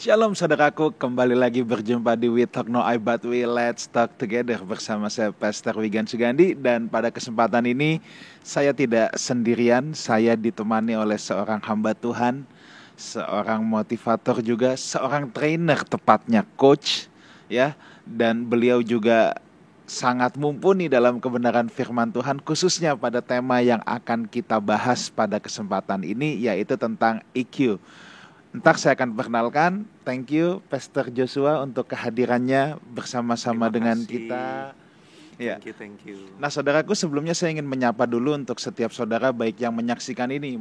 Shalom saudaraku, kembali lagi berjumpa di We Talk No I But We Let's Talk Together bersama saya Pastor Wigan Sugandi. Dan pada kesempatan ini saya tidak sendirian, saya ditemani oleh seorang hamba Tuhan, seorang motivator juga, seorang trainer tepatnya coach ya. Dan beliau juga sangat mumpuni dalam kebenaran firman Tuhan, khususnya pada tema yang akan kita bahas pada kesempatan ini, yaitu tentang EQ. Ntar saya akan perkenalkan. Thank you Pastor Joshua untuk kehadirannya bersama-sama Terima dengan kasih. kita. Ya. Thank you. Nah saudaraku, sebelumnya saya ingin menyapa dulu untuk setiap saudara baik yang menyaksikan ini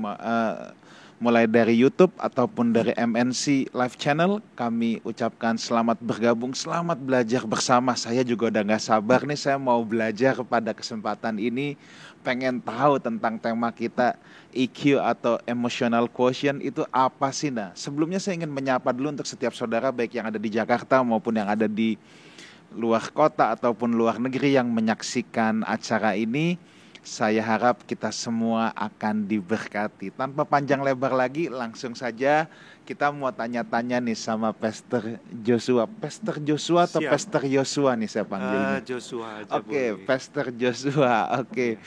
mulai dari YouTube ataupun dari MNC Live Channel. Kami ucapkan selamat bergabung, selamat belajar bersama. Saya juga udah gak sabar nih, saya mau belajar pada kesempatan ini. Pengen tahu tentang tema kita, EQ atau Emotional Quotient itu apa sih? Nah sebelumnya saya ingin menyapa dulu untuk setiap saudara baik yang ada di Jakarta maupun yang ada di luar kota ataupun luar negeri yang menyaksikan acara ini. Saya harap kita semua akan diberkati. Tanpa panjang lebar lagi, langsung saja kita mau tanya-tanya nih sama Pastor Joshua. Pastor Joshua atau Siap. Pastor Joshua nih saya panggilnya? Joshua aja Oke, boleh. Pastor Joshua. Oke.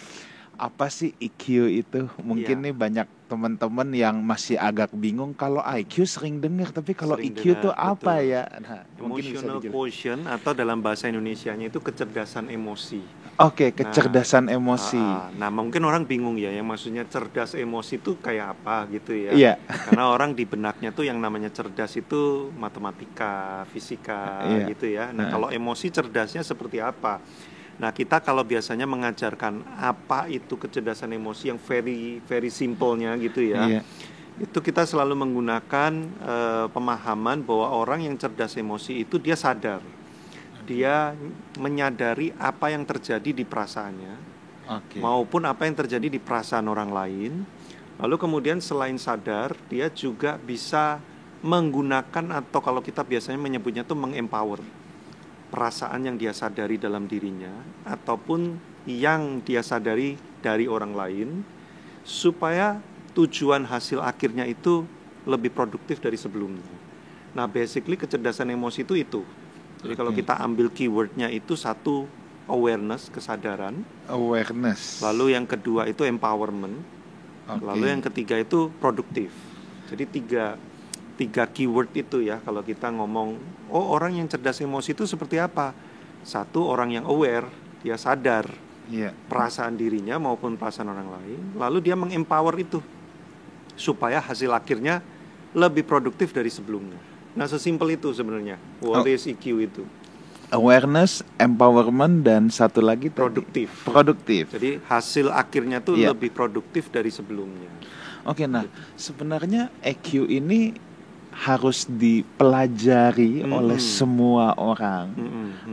Apa sih EQ itu? Mungkin nih banyak teman-teman yang masih agak bingung. Kalau IQ sering dengar, tapi kalau Sering EQ itu dengar, apa betul. ya? Nah, mungkin bisa Emotional dijelaskan. quotient atau dalam bahasa Indonesianya itu kecerdasan emosi. Oke, kecerdasan emosi. Nah, mungkin orang bingung ya, yang maksudnya cerdas emosi itu kayak apa gitu ya. Iya. Karena orang di benaknya tuh yang namanya cerdas itu matematika, fisika Iya. gitu ya. Nah, kalau emosi cerdasnya seperti apa? Nah, kita kalau biasanya mengajarkan apa itu kecerdasan emosi yang very simpelnya gitu ya. Iya. Itu kita selalu menggunakan pemahaman bahwa orang yang cerdas emosi itu dia sadar. Dia menyadari apa yang terjadi di perasaannya, maupun apa yang terjadi di perasaan orang lain. Lalu kemudian selain sadar, dia juga bisa menggunakan, atau kalau kita biasanya menyebutnya itu mengempower perasaan yang dia sadari dalam dirinya ataupun yang dia sadari dari orang lain, supaya tujuan hasil akhirnya itu lebih produktif dari sebelumnya. Nah, basically kecerdasan emosi itu. Jadi kalau kita ambil keywordnya itu, satu, awareness, kesadaran. Awareness. Lalu yang kedua itu empowerment. Lalu yang ketiga itu produktif. Jadi tiga keyword itu ya, kalau kita ngomong, orang yang cerdas emosi itu seperti apa? Satu, orang yang aware, dia sadar perasaan dirinya maupun perasaan orang lain. Lalu dia mengempower itu supaya hasil akhirnya lebih produktif dari sebelumnya. Nah, sesimpel itu sebenarnya what is EQ itu. Awareness, empowerment, dan satu lagi produktif. Jadi hasil akhirnya tuh lebih produktif dari sebelumnya. Oke, nah sebenarnya EQ ini harus dipelajari oleh semua orang,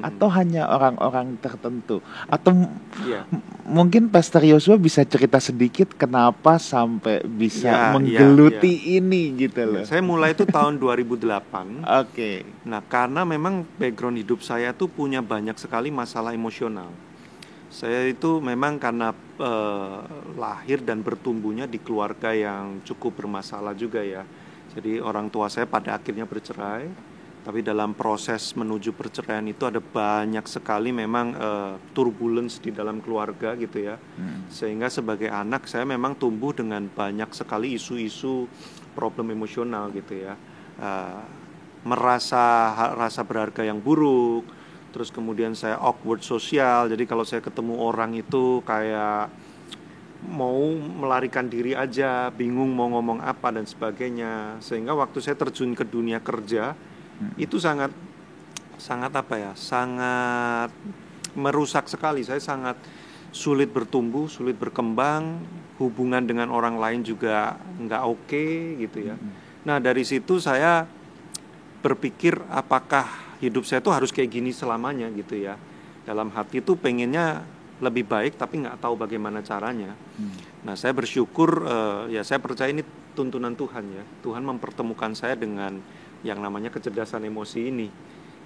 atau hanya orang-orang tertentu, atau mungkin Pastor Joshua bisa cerita sedikit kenapa sampai bisa menggeluti ini gitu loh. Saya mulai itu tahun 2008. Oke. Nah, karena memang background hidup saya tuh punya banyak sekali masalah emosional. Saya itu memang karena lahir dan bertumbuhnya di keluarga yang cukup bermasalah juga ya. Jadi orang tua saya pada akhirnya bercerai. Tapi dalam proses menuju perceraian itu ada banyak sekali memang turbulence di dalam keluarga gitu ya. Sehingga sebagai anak saya memang tumbuh dengan banyak sekali isu-isu problem emosional gitu ya. Rasa berharga yang buruk. Terus kemudian saya awkward sosial. Jadi kalau saya ketemu orang itu kayak mau melarikan diri aja, bingung mau ngomong apa dan sebagainya. Sehingga waktu saya terjun ke dunia kerja, itu sangat apa ya, sangat merusak sekali. Saya sangat sulit bertumbuh, sulit berkembang, hubungan dengan orang lain juga nggak oke gitu ya. Nah, dari situ saya berpikir apakah hidup saya tuh harus kayak gini selamanya gitu ya. Dalam hati tuh pengennya lebih baik tapi nggak tahu bagaimana caranya. Nah, saya bersyukur, ya saya percaya ini tuntunan Tuhan ya. Tuhan mempertemukan saya dengan yang namanya kecerdasan emosi ini.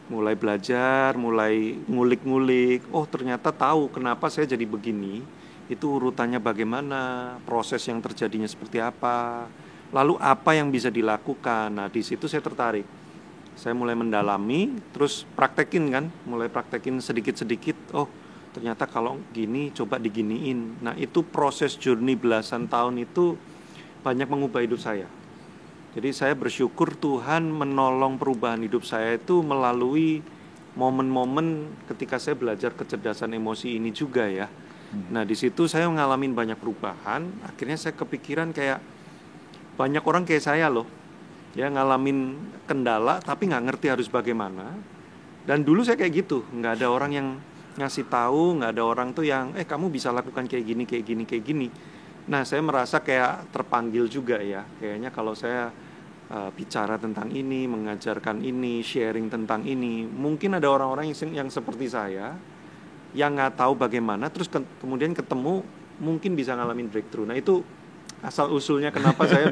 Mulai belajar, mulai ngulik-ngulik. Ternyata tahu kenapa saya jadi begini. Itu urutannya bagaimana, proses yang terjadinya seperti apa, lalu apa yang bisa dilakukan. Nah, di situ saya tertarik. Saya mulai mendalami, terus praktekin kan, mulai praktekin sedikit-sedikit. Oh, ternyata kalau gini, coba diginiin. Nah, itu proses journey belasan tahun itu banyak mengubah hidup saya. Jadi saya bersyukur Tuhan menolong perubahan hidup saya itu melalui momen-momen ketika saya belajar kecerdasan emosi ini juga ya. Nah, di situ saya ngalamin banyak perubahan. Akhirnya saya kepikiran kayak banyak orang kayak saya loh, ya ngalamin kendala tapi nggak ngerti harus bagaimana. Dan dulu saya kayak gitu, nggak ada orang yang ngasih tahu, nggak ada orang tuh yang kamu bisa lakukan kayak gini, kayak gini, kayak gini. Nah, saya merasa kayak terpanggil juga ya. Kayaknya kalau saya bicara tentang ini, mengajarkan ini, sharing tentang ini, mungkin ada orang-orang yang seperti saya yang nggak tahu bagaimana, terus kemudian ketemu, mungkin bisa ngalamin breakthrough. Nah, itu asal usulnya kenapa saya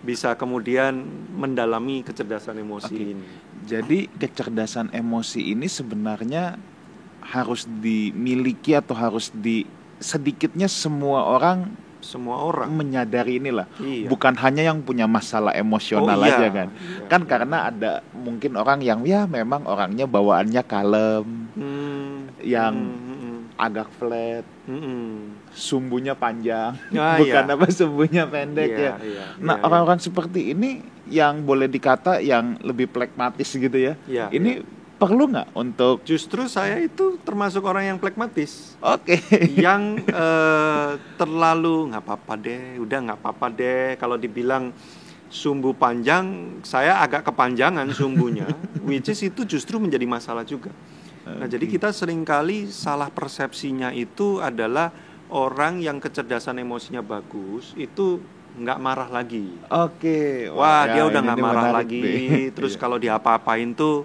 bisa kemudian mendalami kecerdasan emosi ini. Jadi kecerdasan emosi ini sebenarnya harus dimiliki atau harus sedikitnya semua orang menyadari inilah. Iya. Bukan hanya yang punya masalah emosional aja kan. Iya. Kan karena ada mungkin orang yang ya memang orangnya bawaannya kalem, yang agak flat, sumbunya panjang, bukan apa sumbunya pendek ya. Nah, orang-orang seperti ini yang boleh dikata yang lebih pragmatis gitu ya. Ini perlu nggak untuk? Justru saya itu termasuk orang yang pragmatis. Oke. Yang terlalu nggak apa-apa deh, udah nggak apa-apa deh. Kalau dibilang sumbu panjang, saya agak kepanjangan sumbunya, which is itu justru menjadi masalah juga. Nah, jadi kita seringkali salah persepsinya itu adalah orang yang kecerdasan emosinya bagus itu nggak marah lagi. Oke. Wah, dia udah nggak marah lagi. Terus kalau diapa-apain tuh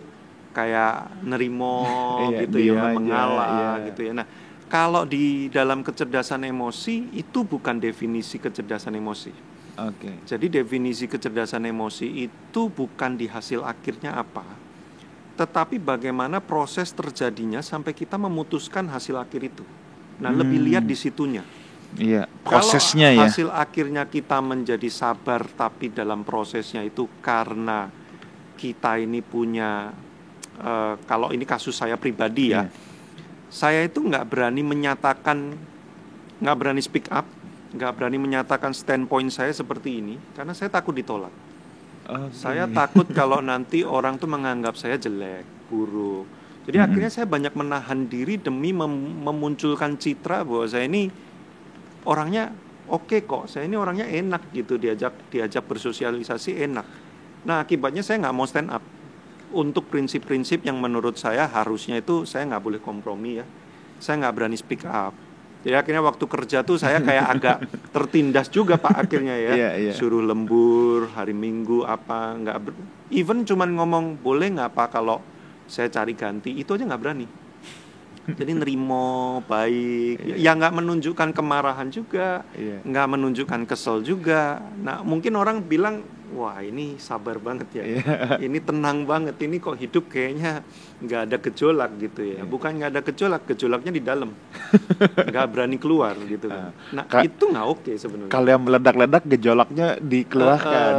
kayak nerimo gitu ya, mengalah gitu ya. Nah, kalau di dalam kecerdasan emosi itu bukan definisi kecerdasan emosi. Oke. Jadi definisi kecerdasan emosi itu bukan di hasil akhirnya apa, tetapi bagaimana proses terjadinya sampai kita memutuskan hasil akhir itu. Nah, lebih lihat di situnya. Iya, prosesnya ya. Kalau hasil akhirnya kita menjadi sabar, tapi dalam prosesnya itu karena kita ini punya kalau ini kasus saya pribadi ya, saya itu nggak berani menyatakan, nggak berani speak up, nggak berani menyatakan standpoint saya seperti ini, karena saya takut ditolak. Saya takut kalau nanti orang tuh menganggap saya jelek, buruk. Jadi akhirnya saya banyak menahan diri demi memunculkan citra bahwa saya ini orangnya oke kok, saya ini orangnya enak gitu, diajak bersosialisasi enak. Nah, akibatnya saya nggak mau stand up untuk prinsip-prinsip yang menurut saya harusnya itu saya nggak boleh kompromi ya. Saya nggak berani speak up. Jadi akhirnya waktu kerja tuh saya kayak agak tertindas juga Pak akhirnya ya. Suruh lembur hari Minggu apa nggak even cuman ngomong boleh nggak Pak kalau saya cari ganti, itu aja nggak berani. Jadi nerimo baik, ya nggak menunjukkan kemarahan juga, nggak menunjukkan kesel juga. Nah, mungkin orang bilang, wah ini sabar banget ya, ini tenang banget, ini kok hidup kayaknya nggak ada gejolak gitu ya. Bukan nggak ada gejolak, gejolaknya di dalam, nggak berani keluar gitu kan. Nah, itu nggak oke sebenarnya. Kalau yang meledak-ledak gejolaknya dikeluarkan,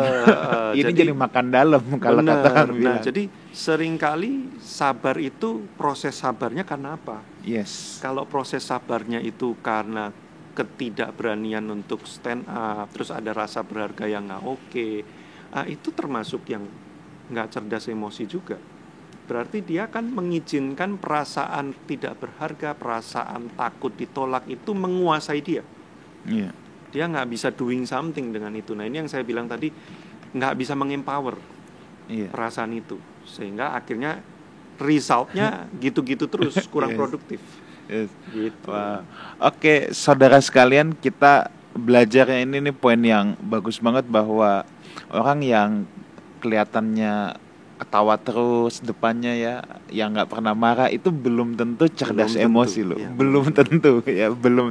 ini jadi makan dalam kalau kata orang bilang. Nah, jadi seringkali sabar itu proses sabarnya karena apa? Yes. Kalau proses sabarnya itu karena ketidakberanian untuk stand up, terus ada rasa berharga yang nggak oke, itu termasuk yang nggak cerdas emosi juga. Berarti dia kan mengizinkan perasaan tidak berharga, perasaan takut ditolak itu menguasai dia. Dia nggak bisa doing something dengan itu. Nah, ini yang saya bilang tadi, nggak bisa mengempower perasaan itu, sehingga akhirnya resultnya gitu-gitu terus, kurang produktif. Gitu. Oke, saudara sekalian, kita belajarnya ini nih poin yang bagus banget, bahwa orang yang kelihatannya ketawa terus depannya ya, yang nggak pernah marah, itu belum tentu cerdas emosi loh, belum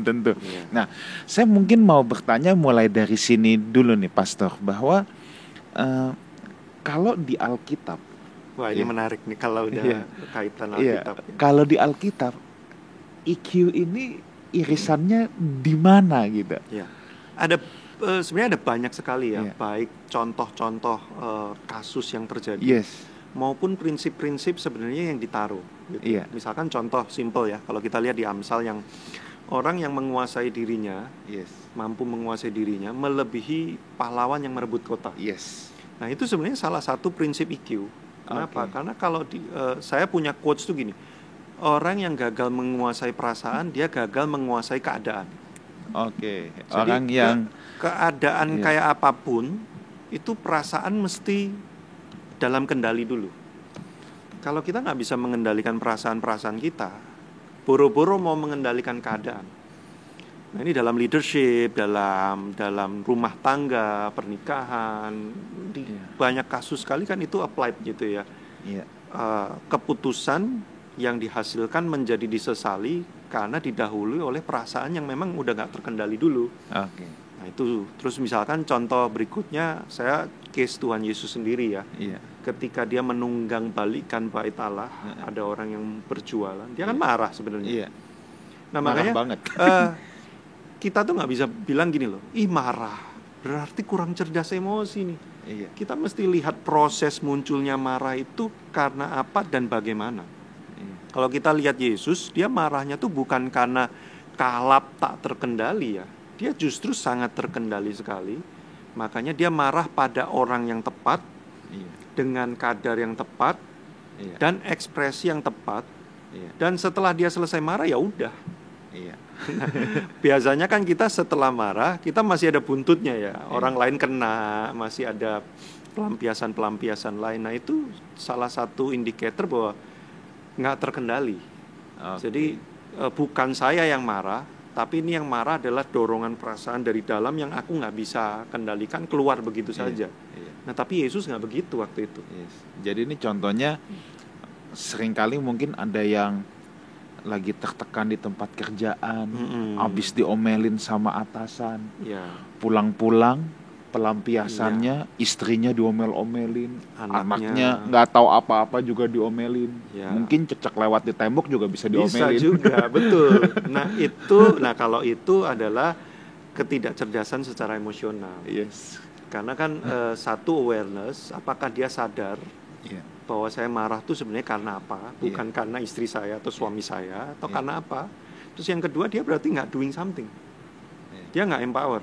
tentu. Nah, saya mungkin mau bertanya mulai dari sini dulu nih Pastor, bahwa kalau di Alkitab, wah ini menarik nih kalau udah kaitan Alkitab. Kalau di Alkitab EQ ini irisannya di mana gitu? Ada sebenarnya ada banyak sekali ya, baik contoh-contoh kasus yang terjadi maupun prinsip-prinsip sebenarnya yang ditaruh gitu. Iya. Misalkan contoh simple ya, kalau kita lihat di Amsal yang orang yang menguasai dirinya, Yes. mampu menguasai dirinya melebihi pahlawan yang merebut kota. Yes. Nah, itu sebenarnya salah satu prinsip EQ. Kenapa? Oke. Karena kalau saya punya quotes tuh gini, orang yang gagal menguasai perasaan, dia gagal menguasai keadaan. Oke. Jadi Orang yang keadaan Iya. kayak apapun, itu perasaan mesti dalam kendali dulu. Kalau kita nggak bisa mengendalikan perasaan-perasaan kita, boro-boro mau mengendalikan keadaan. Nah, ini dalam leadership, dalam rumah tangga, pernikahan, di Iya. banyak kasus sekali kan itu applied gitu ya. Iya. Keputusan yang dihasilkan menjadi disesali karena didahului oleh perasaan yang memang udah nggak terkendali dulu. Oke. Nah, itu terus misalkan contoh berikutnya, saya case Tuhan Yesus sendiri ya. Iya. Ketika dia menunggang balikan bait Allah, ada orang yang berjualan, dia kan marah sebenarnya. Iya. Nah, Marah makanya banget. kita tuh nggak bisa bilang gini loh, ih marah, berarti kurang cerdas emosi nih. Iya. Kita mesti lihat proses munculnya marah itu karena apa dan bagaimana. Iya. Kalau kita lihat Yesus, dia marahnya tuh bukan karena kalap tak terkendali ya. Dia justru sangat terkendali sekali. Makanya dia marah pada orang yang tepat, Iya. dengan kadar yang tepat, Iya. dan ekspresi yang tepat. Iya. Dan setelah dia selesai marah ya udah. Iya. Biasanya kan kita setelah marah, kita masih ada buntutnya ya. Orang lain kena, masih ada pelampiasan-pelampiasan lain. Nah, itu salah satu indikator bahwa nggak terkendali. Oke. Jadi bukan saya yang marah, tapi ini yang marah adalah dorongan perasaan dari dalam yang aku nggak bisa kendalikan, keluar begitu saja. Iya. Nah, tapi Yesus nggak begitu waktu itu. Yes. Jadi ini contohnya seringkali mungkin ada yang lagi tertekan di tempat kerjaan, habis diomelin sama atasan, Ya, pulang-pulang pelampiasannya istrinya diomel-omelin, Anaknya. anaknya nggak tahu apa-apa juga diomelin, Ya. mungkin cecek lewat di tembok juga bisa bisa diomelin. juga, betul. Nah kalau itu adalah ketidakcerdasan secara emosional. Yes. Karena kan satu awareness, apakah dia sadar Iya. bahwa saya marah tuh sebenarnya karena apa? Bukan karena istri saya atau suami saya atau karena apa? Terus yang kedua, dia berarti nggak doing something. Dia nggak empower.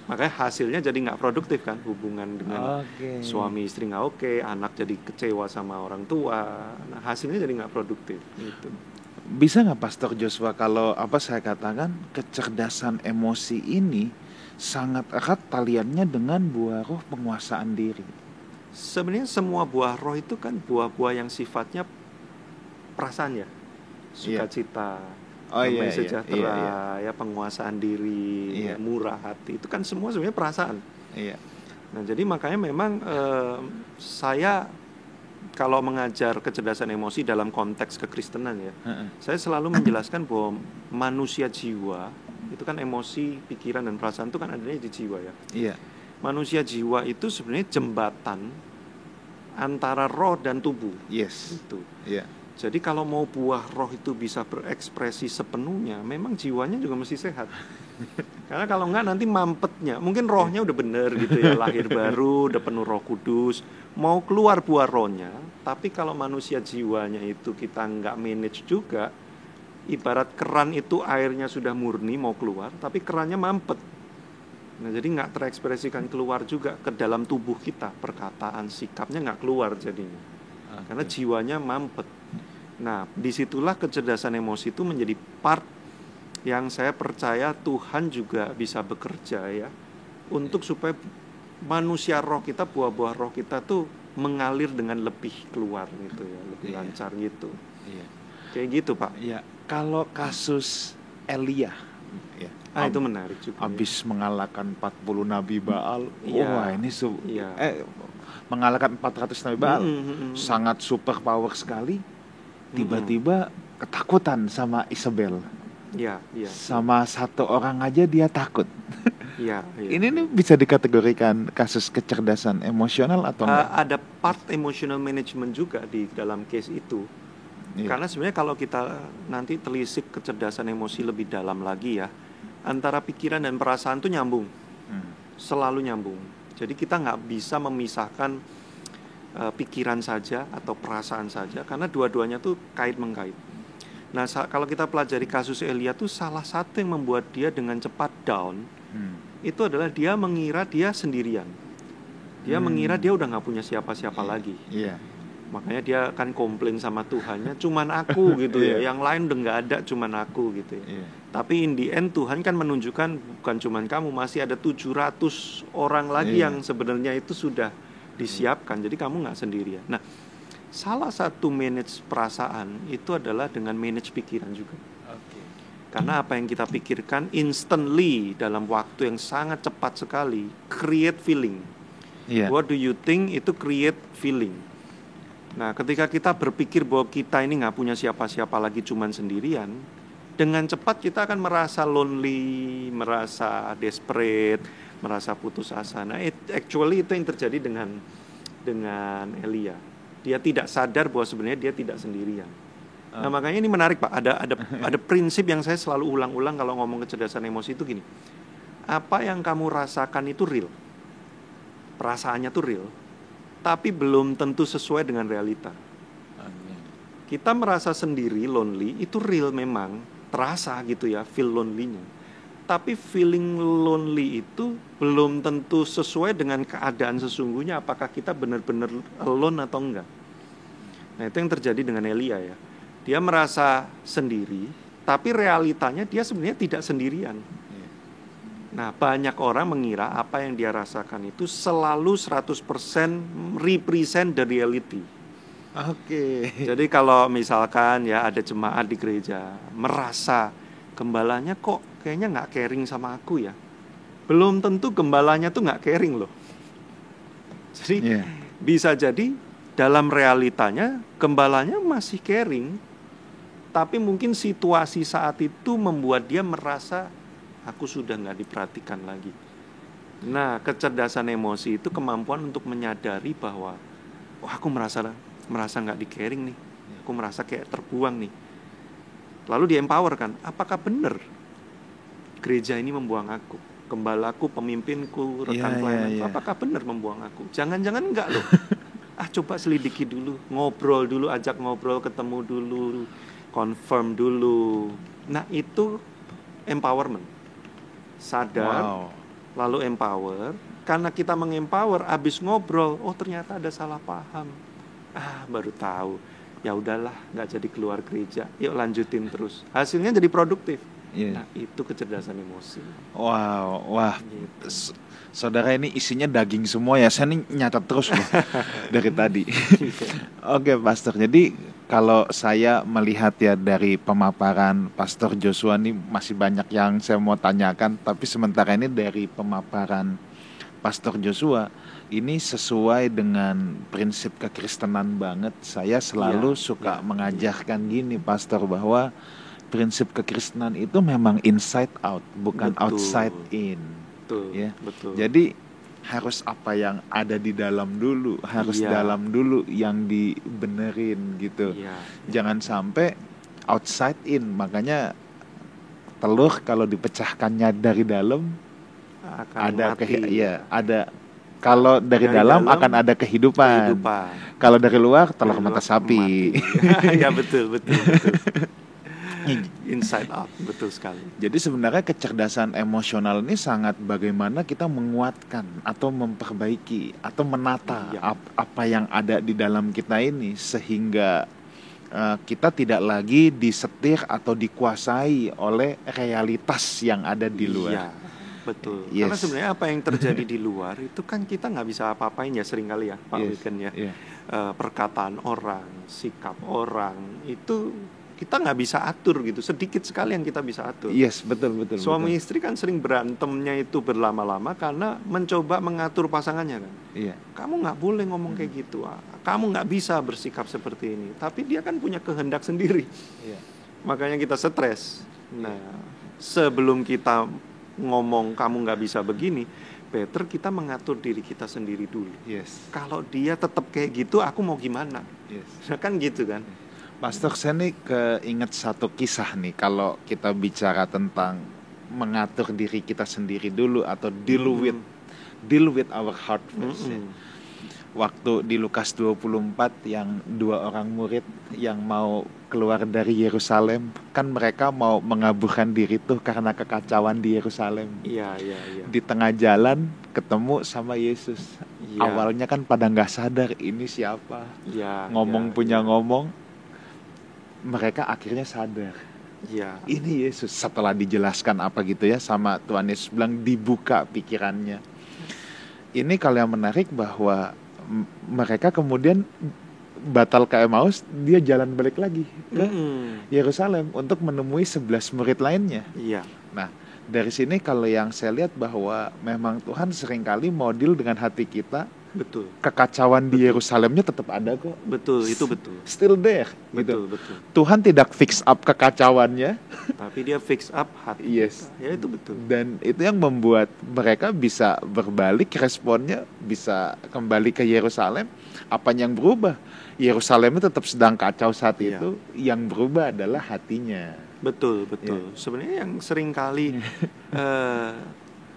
Makanya hasilnya jadi nggak produktif kan, hubungan dengan Oke. suami istri nggak oke, anak jadi kecewa sama orang tua. Nah, hasilnya jadi nggak produktif. Gitu. Bisa nggak Pastor Joshua, kalau apa saya katakan kecerdasan emosi ini sangat erat taliannya dengan buah roh penguasaan diri? Sebenarnya semua buah roh itu kan buah-buah yang sifatnya perasaan ya, sukacita, Oh, damai iya, sejahtera, iya. ya penguasaan diri, Iya. ya, murah hati, itu kan semua sebenarnya perasaan. Iya. Nah, jadi makanya memang saya kalau mengajar kecerdasan emosi dalam konteks kekristenan ya, saya selalu menjelaskan bahwa manusia jiwa itu kan emosi, pikiran dan perasaan itu kan adanya di jiwa ya. Iya. Manusia jiwa itu sebenarnya jembatan antara roh dan tubuh. Yes. Itu. Iya. Jadi kalau mau buah roh itu bisa berekspresi sepenuhnya, memang jiwanya juga mesti sehat. Karena kalau enggak nanti mampetnya, mungkin rohnya udah bener gitu ya, lahir baru, udah penuh Roh Kudus, mau keluar buah rohnya, tapi kalau manusia jiwanya itu kita enggak manage juga, ibarat keran itu airnya sudah murni mau keluar, tapi kerannya mampet. Nah, jadi nggak terekspresikan keluar juga ke dalam tubuh kita, perkataan, sikapnya nggak keluar jadinya, karena jiwanya mampet. Nah, disitulah kecerdasan emosi itu menjadi part yang saya percaya Tuhan juga bisa bekerja ya, untuk supaya manusia roh kita, buah-buah roh kita tuh mengalir dengan lebih keluar gitu ya, lebih lancar gitu. Iya. Kayak gitu Pak. Iya. Kalau kasus Elia, ya, Itu menarik juga. habis mengalahkan 40 nabi Baal. Iya. Wah, ini Iya. mengalahkan 400 nabi Baal. Sangat super power sekali. Tiba-tiba ketakutan sama Isabel. Iya, iya. Sama satu orang aja dia takut. Iya, iya. Ini nih bisa dikategorikan kasus kecerdasan emosional atau enggak? Ada part emotional management juga di dalam case itu. Iya. Karena sebenarnya kalau kita nanti telisik kecerdasan emosi lebih dalam lagi ya, antara pikiran dan perasaan tuh nyambung, selalu nyambung. Jadi kita nggak bisa memisahkan pikiran saja atau perasaan saja, karena dua-duanya tuh kait-mengkait. Nah, kalau kita pelajari kasus Elia tuh salah satu yang membuat dia dengan cepat down, itu adalah dia mengira dia sendirian. Dia mengira dia udah nggak punya siapa-siapa lagi. Makanya dia akan komplain sama Tuhannya, cuman aku gitu ya, yang lain udah nggak ada, cuman aku gitu ya. Tapi in the end Tuhan kan menunjukkan bukan cuman kamu, masih ada 700 orang lagi yang sebenarnya itu sudah disiapkan, jadi kamu nggak sendirian. Nah, salah satu manage perasaan itu adalah dengan manage pikiran juga. Karena apa yang kita pikirkan instantly dalam waktu yang sangat cepat sekali create feeling. What do you think itu create feeling. Nah, ketika kita berpikir bahwa kita ini nggak punya siapa-siapa lagi, cuman sendirian, dengan cepat kita akan merasa lonely, merasa desperate, merasa putus asa. Nah, actually itu yang terjadi dengan Elia. Dia tidak sadar bahwa sebenarnya dia tidak sendirian. Nah, makanya ini menarik, Pak. Ada prinsip yang saya selalu ulang-ulang kalau ngomong kecerdasan emosi itu gini. Apa yang kamu rasakan itu real. Perasaannya tuh real. Tapi belum tentu sesuai dengan realita. Kita merasa sendiri, lonely, itu real memang, terasa gitu ya, feel lonely-nya. Tapi feeling lonely itu belum tentu sesuai dengan keadaan sesungguhnya, apakah kita benar-benar alone atau enggak. Nah, itu yang terjadi dengan Elia ya. Dia merasa sendiri, tapi realitanya dia sebenarnya tidak sendirian. Nah, banyak orang mengira apa yang dia rasakan itu selalu 100% represent the reality. Jadi kalau misalkan ya ada jemaat di gereja merasa gembalanya kok kayaknya nggak caring sama aku ya, belum tentu gembalanya tuh nggak caring loh. Jadi bisa jadi dalam realitanya gembalanya masih caring, tapi mungkin situasi saat itu membuat dia merasa aku sudah nggak diperhatikan lagi. Nah, kecerdasan emosi itu kemampuan untuk menyadari bahwa aku merasa nggak di-caring nih, aku merasa kayak terbuang nih. Lalu di-empower kan, apakah benar gereja ini membuang aku, gembalaku, pemimpinku, rekan pelayananku, apakah benar membuang aku? Jangan-jangan enggak loh. Coba selidiki dulu, ngobrol dulu, ajak ngobrol, ketemu dulu, confirm dulu. Nah, itu empowerment. Sadar, lalu empower. Karena kita mengempower, abis ngobrol, oh ternyata ada salah paham. Baru tahu. Ya udahlah, nggak jadi keluar gereja. Yuk lanjutin terus. Hasilnya jadi produktif. Nah, itu kecerdasan emosi. Wah. Gitu. Saudara, ini isinya daging semua ya. Saya nih nyatat terus loh dari tadi. Oke, Pastor. Jadi kalau saya melihat ya dari pemaparan Pastor Joshua nih masih banyak yang saya mau tanyakan. Tapi sementara ini dari pemaparan Pastor Joshua ini sesuai dengan prinsip kekristenan banget. Saya selalu suka mengajarkan gini, Pastor, bahwa prinsip kekristenan itu memang inside out, bukan outside in. Betul. Jadi harus apa yang ada di dalam dulu, harus dalam dulu yang dibenerin gitu. Jangan sampai outside in. Makanya telur kalau dipecahkannya dari dalam ada kalau dari dalam akan ada kehidupan. Kalau dari luar telur mata sapi. Ya betul. Inside out, betul sekali. Jadi sebenarnya kecerdasan emosional ini sangat bagaimana kita menguatkan atau memperbaiki atau menata apa yang ada di dalam kita ini sehingga kita tidak lagi disetir atau dikuasai oleh realitas yang ada di luar. Betul. Karena sebenarnya apa yang terjadi di luar itu kan kita nggak bisa apa-apain ya seringkali ya, Pak Wiken ya. Perkataan orang, sikap orang itu kita nggak bisa atur gitu. Sedikit sekali yang kita bisa atur. Betul. Suami istri kan sering berantemnya itu berlama-lama karena mencoba mengatur pasangannya kan. Kamu nggak boleh ngomong kayak gitu. Kamu nggak bisa bersikap seperti ini. Tapi dia kan punya kehendak sendiri. Makanya kita stres. Nah, sebelum kita ngomong kamu nggak bisa begini, better kita mengatur diri kita sendiri dulu. Kalau dia tetap kayak gitu, aku mau gimana? Kan gitu kan. Pastor, saya nih keinget satu kisah nih. Kalau kita bicara tentang mengatur diri kita sendiri dulu atau deal with our heart first. waktu di Lukas 24 yang dua orang murid yang mau keluar dari Yerusalem, kan mereka mau mengaburkan diri tuh karena kekacauan di Yerusalem. Iya, iya, iya. Di tengah jalan ketemu sama Yesus. Iya. Awalnya kan pada nggak sadar ini siapa. Iya, Ngomong iya, punya iya. ngomong, mereka akhirnya sadar. Iya. Ini Yesus. Setelah dijelaskan apa gitu ya sama Tuhan Yesus bilang, dibuka pikirannya. Ini kalau yang menarik bahwa mereka kemudian batal ke Emmaus, dia jalan balik lagi ke Mm-mm. Yerusalem untuk menemui 11 murid lainnya. Iya, Nah, dari sini kalau yang saya lihat bahwa memang Tuhan seringkali mau deal dengan hati kita. betul. Kekacauan di Betul. Yerusalemnya tetap ada kok. Betul, itu betul. Still there gitu. Betul, betul. Tuhan tidak fix up kekacauannya. Tapi dia fix up hati Yes. kita. Ya itu betul. Dan itu yang membuat mereka bisa berbalik, responnya bisa kembali ke Yerusalem. Apa yang berubah? Yerusalemnya tetap sedang kacau saat Iya. itu. Yang berubah adalah hatinya. Betul, betul. Sebenarnya yang sering kali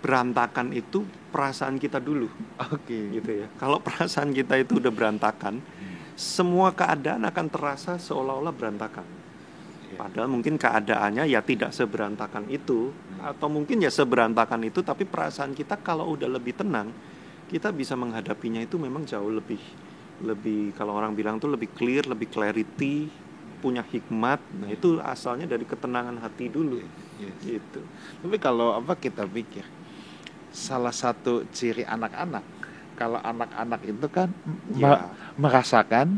berantakan itu perasaan kita dulu, Oke. gitu ya. Kalau perasaan kita itu udah berantakan, semua keadaan akan terasa seolah-olah berantakan. Padahal mungkin keadaannya ya tidak seberantakan itu, atau mungkin ya seberantakan itu, tapi perasaan kita kalau udah lebih tenang, kita bisa menghadapinya itu memang jauh lebih kalau orang bilang tuh lebih clear, lebih clarity, punya hikmat. Nah itu asalnya dari ketenangan hati dulu. Yes. Gitu. Tapi kalau kita pikir, salah satu ciri anak-anak, kalau anak-anak itu kan Ya. merasakan,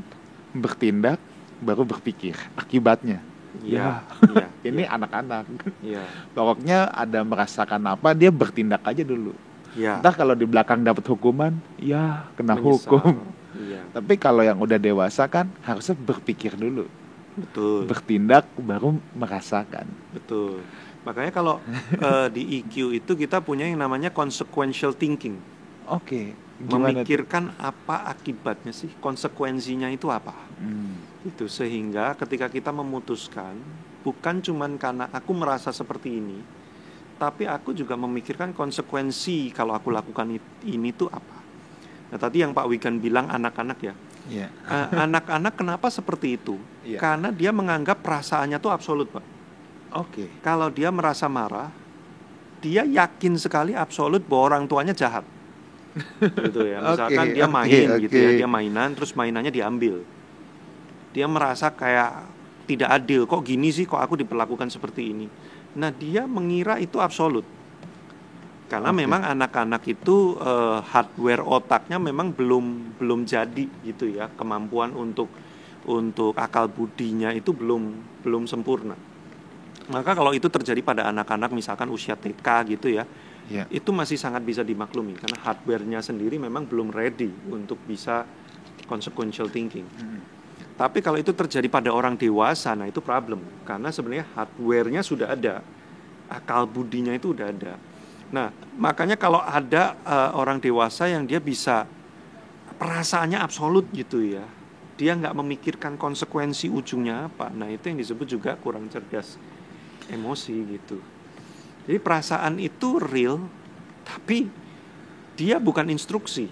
bertindak, baru berpikir akibatnya. Iya, iya, Ini iya, anak-anak. iya, Pokoknya ada merasakan apa, dia bertindak aja dulu. iya. Entah kalau di belakang dapat hukuman, ya kena Menyesal. hukum. Iya, Tapi kalau yang udah dewasa kan harusnya berpikir dulu, betul, bertindak baru merasakan. betul. Makanya kalau di EQ itu kita punya yang namanya consequential thinking. Oke, gimana tuh? Memikirkan apa akibatnya sih, konsekuensinya itu apa. Itu sehingga ketika kita memutuskan, bukan cuman karena aku merasa seperti ini, tapi aku juga memikirkan konsekuensi kalau aku lakukan ini tuh apa. Nah tadi yang Pak Wigan bilang anak-anak ya, Iya. anak-anak kenapa seperti itu? Iya. Karena dia menganggap perasaannya tuh absolut, Pak. Oke. Kalau dia merasa marah, dia yakin sekali absolut bahwa orang tuanya jahat. Gitu ya. Misalkan dia main gitu ya, dia mainan terus mainannya diambil. Dia merasa kayak tidak adil, kok gini sih, kok aku diperlakukan seperti ini. Nah, dia mengira itu absolut. Karena memang anak-anak itu hardware otaknya memang belum jadi gitu ya, kemampuan untuk akal budinya itu belum sempurna. Maka kalau itu terjadi pada anak-anak misalkan usia TK gitu ya, itu masih sangat bisa dimaklumi karena hardware-nya sendiri memang belum ready untuk bisa consequential thinking. Tapi kalau itu terjadi pada orang dewasa, nah itu problem. Karena sebenarnya hardware-nya sudah ada, akal budinya itu udah ada. Nah, makanya kalau ada orang dewasa yang dia bisa perasaannya absolut gitu ya, dia nggak memikirkan konsekuensi ujungnya apa. Nah itu yang disebut juga kurang cerdas emosi gitu. Jadi perasaan itu real, tapi dia bukan instruksi.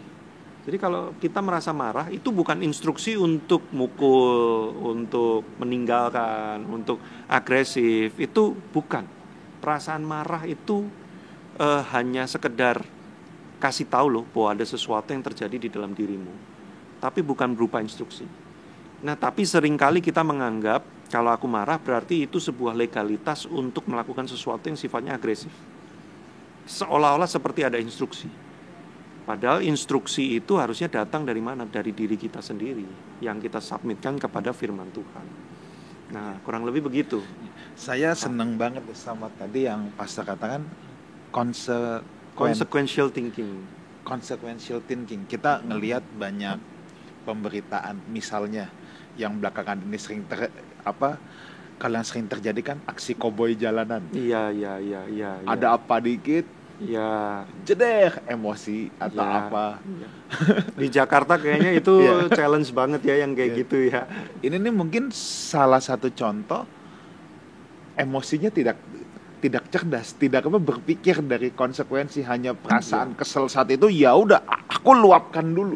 Jadi kalau kita merasa marah, itu bukan instruksi untuk mukul, untuk meninggalkan, untuk agresif. Itu bukan. Perasaan marah itu hanya sekedar kasih tahu loh bahwa ada sesuatu yang terjadi di dalam dirimu. Tapi bukan berupa instruksi. Nah, tapi seringkali kita menganggap kalau aku marah berarti itu sebuah legalitas untuk melakukan sesuatu yang sifatnya agresif. Seolah-olah seperti ada instruksi. Padahal instruksi itu harusnya datang dari mana? Dari diri kita sendiri yang kita submitkan kepada firman Tuhan. Nah, kurang lebih begitu. Saya seneng banget sama tadi yang pastor katakan Consequential thinking. Consequential thinking. Kita ngelihat banyak pemberitaan misalnya yang belakangan ini kalau yang sering terjadi kan aksi koboi jalanan. Iya. Ada apa dikit, ya jeder emosi atau ya, apa. ya. Di Jakarta kayaknya itu challenge banget ya yang kayak gitu ya. Ini nih mungkin salah satu contoh emosinya tidak cerdas, tidak berpikir dari konsekuensi, hanya perasaan kesel saat itu, ya udah aku luapkan dulu.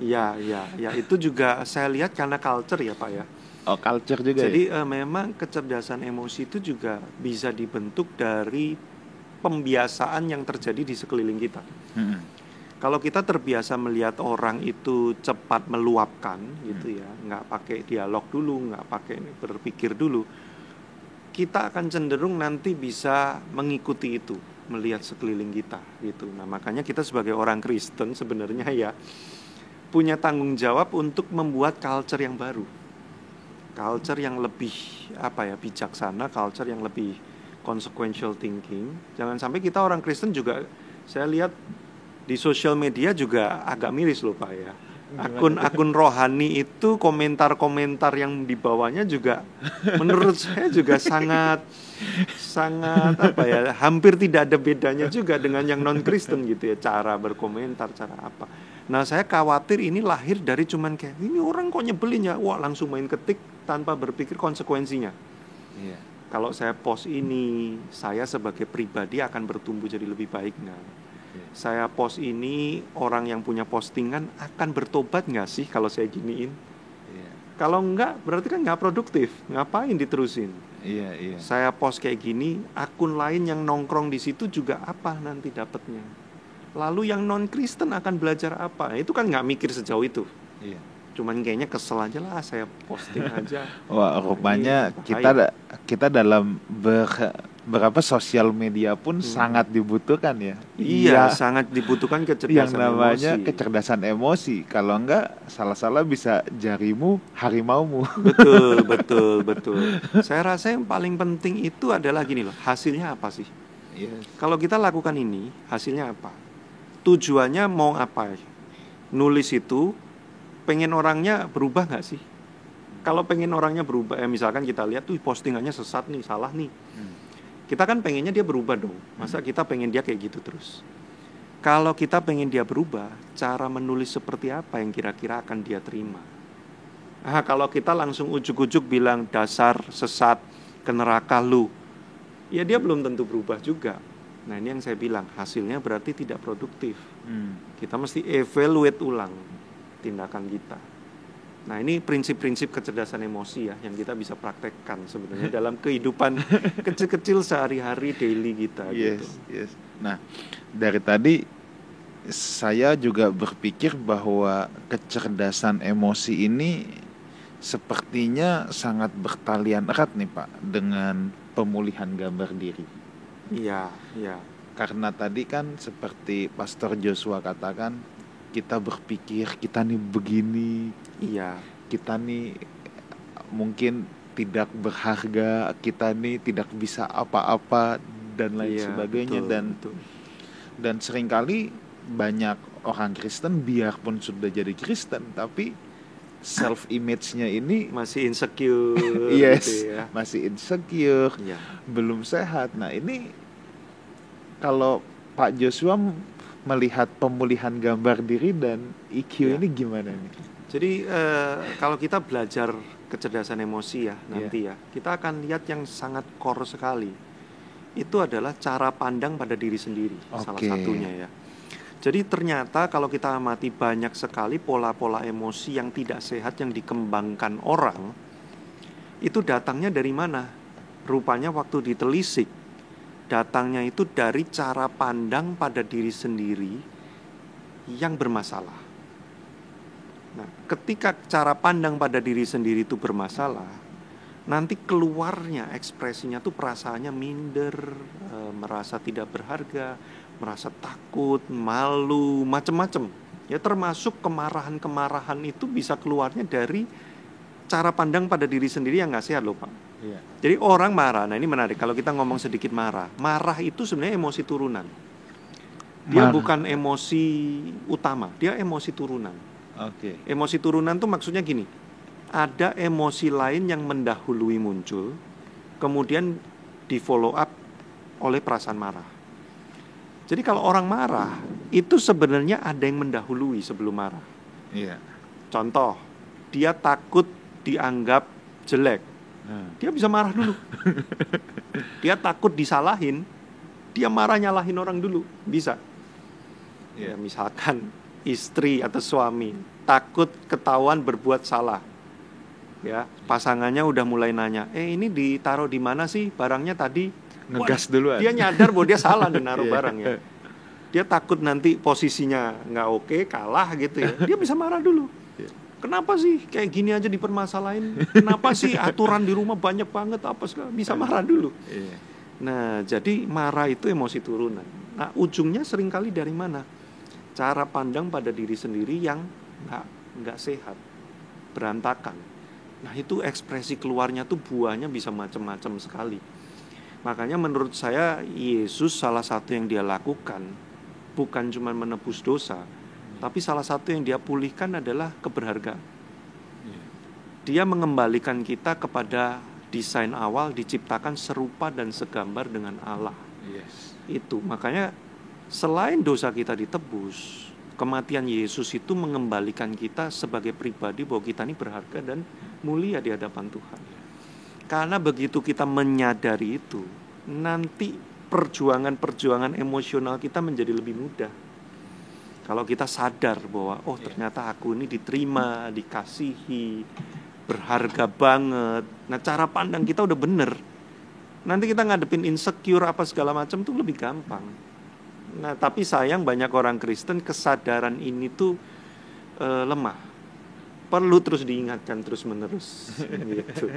Iya, iya, ya itu juga saya lihat karena culture ya Pak ya. Oh, culture juga ya. Jadi memang kecerdasan emosi itu juga bisa dibentuk dari pembiasaan yang terjadi di sekeliling kita. Mm-mm. Kalau kita terbiasa melihat orang itu cepat meluapkan gitu ya, nggak pakai dialog dulu, nggak pakai berpikir dulu, kita akan cenderung nanti bisa mengikuti itu, melihat sekeliling kita gitu. Nah, makanya kita sebagai orang Kristen sebenarnya ya punya tanggung jawab untuk membuat culture yang baru. Culture yang lebih bijaksana, culture yang lebih consequential thinking. Jangan sampai kita orang Kristen juga, saya lihat di sosial media juga agak miris loh Pak ya. Akun-akun rohani itu komentar-komentar yang dibawanya juga menurut saya juga sangat hampir tidak ada bedanya juga dengan yang non Kristen gitu ya, cara berkomentar, cara apa. Nah, saya khawatir ini lahir dari cuman kayak ini orang kok nyebelin ya, wah langsung main ketik tanpa berpikir konsekuensinya. Iya. Kalau saya post ini, saya sebagai pribadi akan bertumbuh jadi lebih baik nggak? Saya post ini, orang yang punya postingan akan bertobat nggak sih kalau saya giniin? Iya. Kalau enggak, berarti kan nggak produktif. Ngapain diterusin? Iya, iya. Saya post kayak gini, akun lain yang nongkrong di situ juga apa nanti dapatnya? Lalu yang non Kristen akan belajar apa? Itu kan nggak mikir sejauh itu. Iya. Cuman kayaknya kesel aja lah, saya posting aja. Wah, rupanya Ini bahaya. kita dalam berapa sosial media pun sangat dibutuhkan ya. Iya, sangat dibutuhkan Yang kecerdasan namanya emosi. kecerdasan emosi. Kalau enggak, salah-salah bisa jarimu harimaumu. Betul, betul, betul. Saya rasa yang paling penting itu adalah gini loh, hasilnya apa sih? Yes. Kalau kita lakukan ini, hasilnya apa? Tujuannya mau apa? Nulis itu, pengen orangnya berubah nggak sih? Kalau pengen orangnya berubah, misalkan kita lihat tuh postingannya sesat nih, salah nih. Kita kan pengennya dia berubah dong. Masa kita pengen dia kayak gitu terus? Kalau kita pengen dia berubah, cara menulis seperti apa yang kira-kira akan dia terima? Kalau kita langsung ujuk-ujuk bilang dasar sesat, ke neraka lu, ya dia belum tentu berubah juga. Nah, ini yang saya bilang, hasilnya berarti tidak produktif. Kita mesti evaluate ulang tindakan kita. Nah, ini prinsip-prinsip kecerdasan emosi ya yang kita bisa praktekkan sebenarnya dalam kehidupan kecil-kecil sehari-hari daily kita. Yes, gitu. yes. Nah, dari tadi saya juga berpikir bahwa kecerdasan emosi ini sepertinya sangat bertalian erat nih Pak dengan pemulihan gambar diri. Iya, iya. Karena tadi kan seperti Pastor Joshua katakan, kita berpikir kita nih begini, Iya, kita nih mungkin tidak berharga, kita nih tidak bisa apa-apa dan lain iya, sebagainya. betul. Dan seringkali banyak orang Kristen biarpun sudah jadi Kristen tapi self image-nya ini Masih insecure yes, gitu ya. masih insecure, Iya. belum sehat. Nah, ini kalau Pak Joshua melihat pemulihan gambar diri dan EQ Ya. ini gimana nih? Jadi kalau kita belajar kecerdasan emosi ya nanti ya, kita akan lihat yang sangat core sekali. Itu adalah cara pandang pada diri sendiri, salah satunya ya. Jadi ternyata kalau kita amati banyak sekali pola-pola emosi yang tidak sehat yang dikembangkan orang, itu datangnya dari mana? Rupanya waktu ditelisik, datangnya itu dari cara pandang pada diri sendiri yang bermasalah. Nah, ketika cara pandang pada diri sendiri itu bermasalah, nanti keluarnya ekspresinya tuh perasaannya minder, merasa tidak berharga, merasa takut, malu, macam-macam. Ya termasuk kemarahan-kemarahan itu bisa keluarnya dari cara pandang pada diri sendiri yang nggak sehat loh Pak. Iya. Jadi orang marah, nah ini menarik kalau kita ngomong sedikit marah. Marah itu sebenarnya emosi turunan. Dia bukan emosi utama, dia emosi turunan. Emosi turunan tuh maksudnya gini, ada emosi lain yang mendahului muncul, kemudian di follow up oleh perasaan marah. Jadi kalau orang marah, itu sebenarnya ada yang mendahului sebelum marah. Iya. Contoh, dia takut dianggap jelek, dia bisa marah dulu. Dia takut disalahin, dia marah nyalahin orang dulu, bisa. Ya, misalkan istri atau suami takut ketahuan berbuat salah. Ya, pasangannya udah mulai nanya, ini ditaruh di mana sih barangnya tadi? Ngegas duluan. Dia nyadar bahwa dia salah nih naruh Iya. barangnya. Dia takut nanti posisinya nggak oke, kalah gitu ya. Dia bisa marah dulu. Kenapa sih kayak gini aja dipermasalahin? Kenapa sih aturan di rumah banyak banget apa segala? Bisa marah dulu. Iya. Nah, jadi marah itu emosi turunan. Nah, ujungnya seringkali dari mana? Cara pandang pada diri sendiri yang nggak sehat, berantakan. Nah, itu ekspresi keluarnya tuh buahnya bisa macam-macam sekali. Makanya menurut saya Yesus salah satu yang dia lakukan bukan cuma menebus dosa, tapi salah satu yang dia pulihkan adalah keberhargaan. Dia mengembalikan kita kepada desain awal, diciptakan serupa dan segambar dengan Allah. Yes. Itu makanya selain dosa kita ditebus, kematian Yesus itu mengembalikan kita sebagai pribadi bahwa kita ini berharga dan mulia di hadapan Tuhan. Karena begitu kita menyadari itu, nanti perjuangan-perjuangan emosional kita menjadi lebih mudah. Kalau kita sadar bahwa ternyata aku ini diterima, dikasihi, berharga banget. Nah, cara pandang kita udah bener. Nanti kita ngadepin insecure apa segala macam tuh lebih gampang. Nah, tapi sayang banyak orang Kristen kesadaran ini tuh lemah. Perlu terus diingatkan terus-menerus gitu.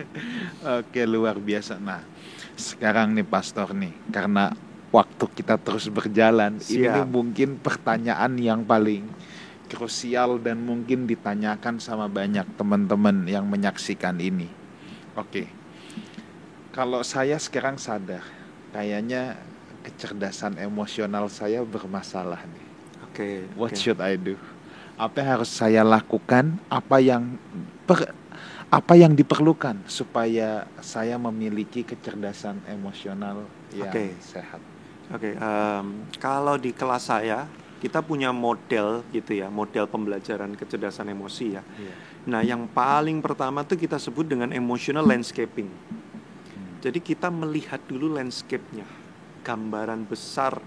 Oke, luar biasa. Nah, sekarang nih Pastor nih, karena waktu kita terus berjalan, ini Siap. mungkin pertanyaan yang paling krusial dan mungkin ditanyakan sama banyak teman-teman yang menyaksikan ini. Oke. Kalau saya sekarang sadar, kayaknya kecerdasan emosional saya bermasalah nih. Oke. What should I do? Apa yang harus saya lakukan? Apa yang diperlukan supaya saya memiliki kecerdasan emosional yang sehat? Oke. Kalau di kelas saya kita punya model gitu ya, model pembelajaran kecerdasan emosi ya. Nah, yang paling pertama tuh kita sebut dengan emotional landscaping. Jadi kita melihat dulu landscape-nya, gambaran besar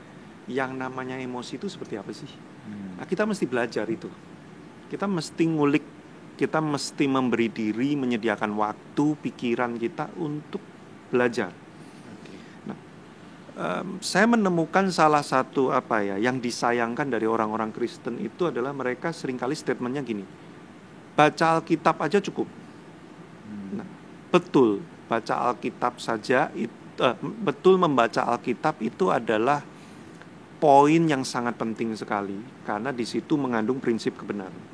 yang namanya emosi itu seperti apa sih? Nah, kita mesti belajar itu. Kita mesti ngulik, kita mesti memberi diri, menyediakan waktu, pikiran kita untuk belajar. Nah, saya menemukan salah satu yang disayangkan dari orang-orang Kristen itu adalah mereka seringkali statementnya gini, baca Alkitab aja cukup. Nah, betul, baca Alkitab saja, betul membaca Alkitab itu adalah poin yang sangat penting sekali karena di situ mengandung prinsip kebenaran.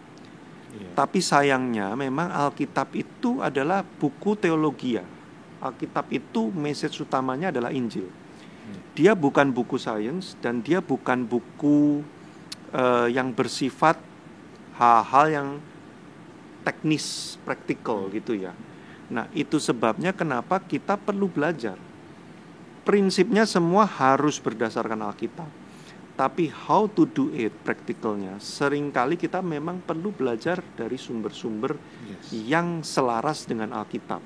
Tapi sayangnya memang Alkitab itu adalah buku teologia. Alkitab itu message utamanya adalah Injil. Dia bukan buku sains dan dia bukan buku yang bersifat hal-hal yang teknis, praktikal gitu ya. Nah, itu sebabnya kenapa kita perlu belajar. Prinsipnya semua harus berdasarkan Alkitab. Tapi how to do it, praktikalnya, seringkali kita memang perlu belajar dari sumber-sumber yang selaras dengan Alkitab.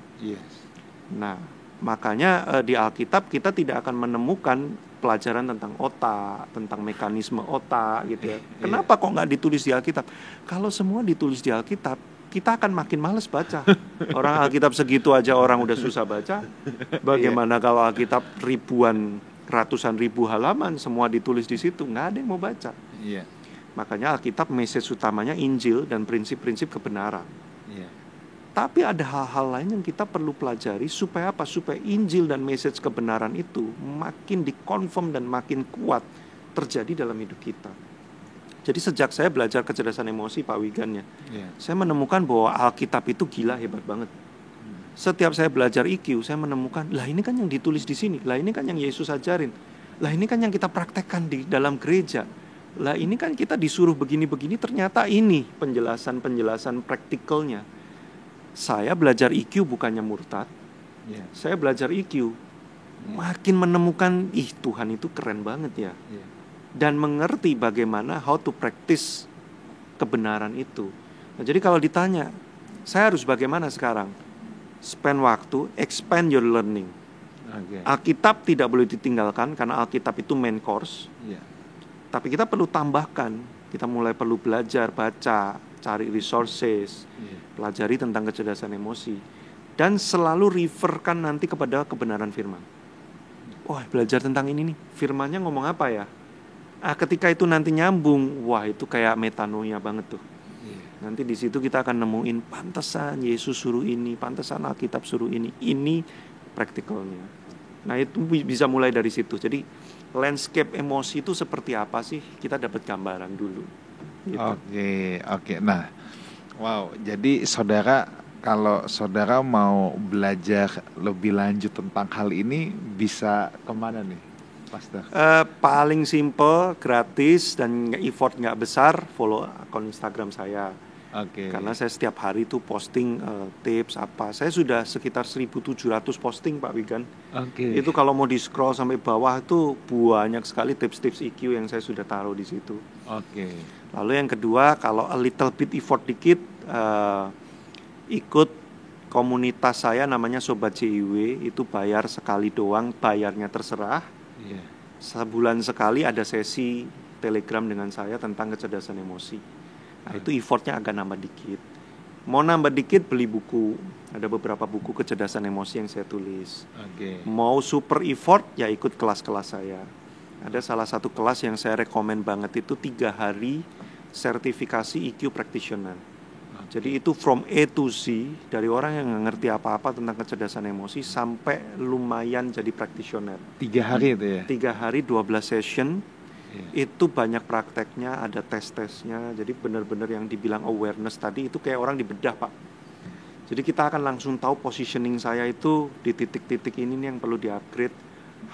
Nah, makanya di Alkitab kita tidak akan menemukan pelajaran tentang otak, tentang mekanisme otak gitu ya. Kenapa kok nggak ditulis di Alkitab? Kalau semua ditulis di Alkitab, kita akan makin males baca. Orang Alkitab segitu aja orang udah susah baca. Bagaimana kalau Alkitab ratusan ribu halaman semua ditulis di situ, nggak ada yang mau baca. Makanya Alkitab message utamanya Injil dan prinsip-prinsip kebenaran. Tapi ada hal-hal lain yang kita perlu pelajari supaya apa? Supaya Injil dan message kebenaran itu makin dikonfirm dan makin kuat terjadi dalam hidup kita. Jadi sejak saya belajar kecerdasan emosi, Pak Wigan ya, saya menemukan bahwa Alkitab itu gila, hebat banget. Setiap saya belajar IQ, saya menemukan, lah ini kan yang ditulis di sini, lah ini kan yang Yesus ajarin, lah ini kan yang kita praktekkan di dalam gereja, lah ini kan kita disuruh begini-begini, ternyata ini penjelasan-penjelasan praktikalnya. Saya belajar IQ bukannya murtad, saya belajar IQ, makin menemukan, Tuhan itu keren banget ya, dan mengerti bagaimana how to practice kebenaran itu. Nah, jadi kalau ditanya, saya harus bagaimana sekarang? Spend waktu, expand your learning. Alkitab tidak boleh ditinggalkan karena Alkitab itu main course. Tapi kita perlu tambahkan, kita mulai perlu belajar, baca cari resources, pelajari tentang kecerdasan emosi, dan selalu referkan nanti kepada kebenaran firman. Wah, belajar tentang ini nih, firmannya ngomong apa ya? Ketika itu nanti nyambung, wah itu kayak metanoia banget tuh. Nanti di situ kita akan nemuin pantesan Yesus suruh ini, pantesan Alkitab suruh ini praktikalnya. Nah itu bisa mulai dari situ. Jadi landscape emosi itu seperti apa sih? Kita dapat gambaran dulu. Gitu. Oke. Nah, wow. Jadi saudara, kalau saudara mau belajar lebih lanjut tentang hal ini, bisa kemana nih, Pastor? Paling simple, gratis, dan effort nggak besar. Follow akun Instagram saya. Karena saya setiap hari tuh posting tips apa. Saya sudah sekitar 1.700 posting, Pak Wigan. Itu kalau mau di scroll sampai bawah itu banyak sekali tips-tips EQ yang saya sudah taruh di situ. Lalu yang kedua, kalau a little bit effort dikit, ikut komunitas saya namanya Sobat JIW. Itu bayar sekali doang, bayarnya terserah. Sebulan sekali ada sesi Telegram dengan saya tentang kecerdasan emosi. Nah itu effortnya agak nambah dikit. Mau nambah dikit, beli buku. Ada beberapa buku kecerdasan emosi yang saya tulis. Mau super effort, ya ikut kelas-kelas saya. Ada salah satu kelas yang saya rekomen banget itu 3 hari sertifikasi EQ practitioner. Jadi itu from A to Z, dari orang yang nggak ngerti apa-apa tentang kecerdasan emosi sampai lumayan jadi practitioner. 3 hari itu ya? 3 hari 12 session. Itu banyak prakteknya, ada tes-tesnya. Jadi benar-benar yang dibilang awareness tadi itu kayak orang dibedah, Pak. Jadi kita akan langsung tahu positioning saya itu di titik-titik ini nih yang perlu di-upgrade,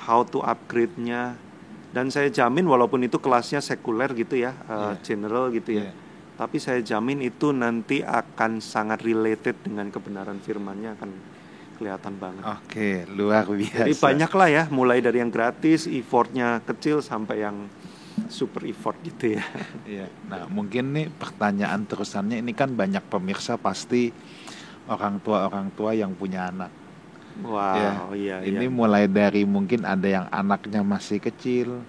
how to upgrade-nya. Dan saya jamin walaupun itu kelasnya sekuler gitu ya, general gitu ya, tapi saya jamin itu nanti akan sangat related dengan kebenaran firman-nya, akan kelihatan banget. Luar biasa. Jadi banyak lah ya, mulai dari yang gratis, effortnya kecil sampai yang super effort gitu ya. Nah mungkin nih pertanyaan terusannya, ini kan banyak pemirsa pasti orang tua yang punya anak. Ini mulai dari mungkin ada yang anaknya masih kecil,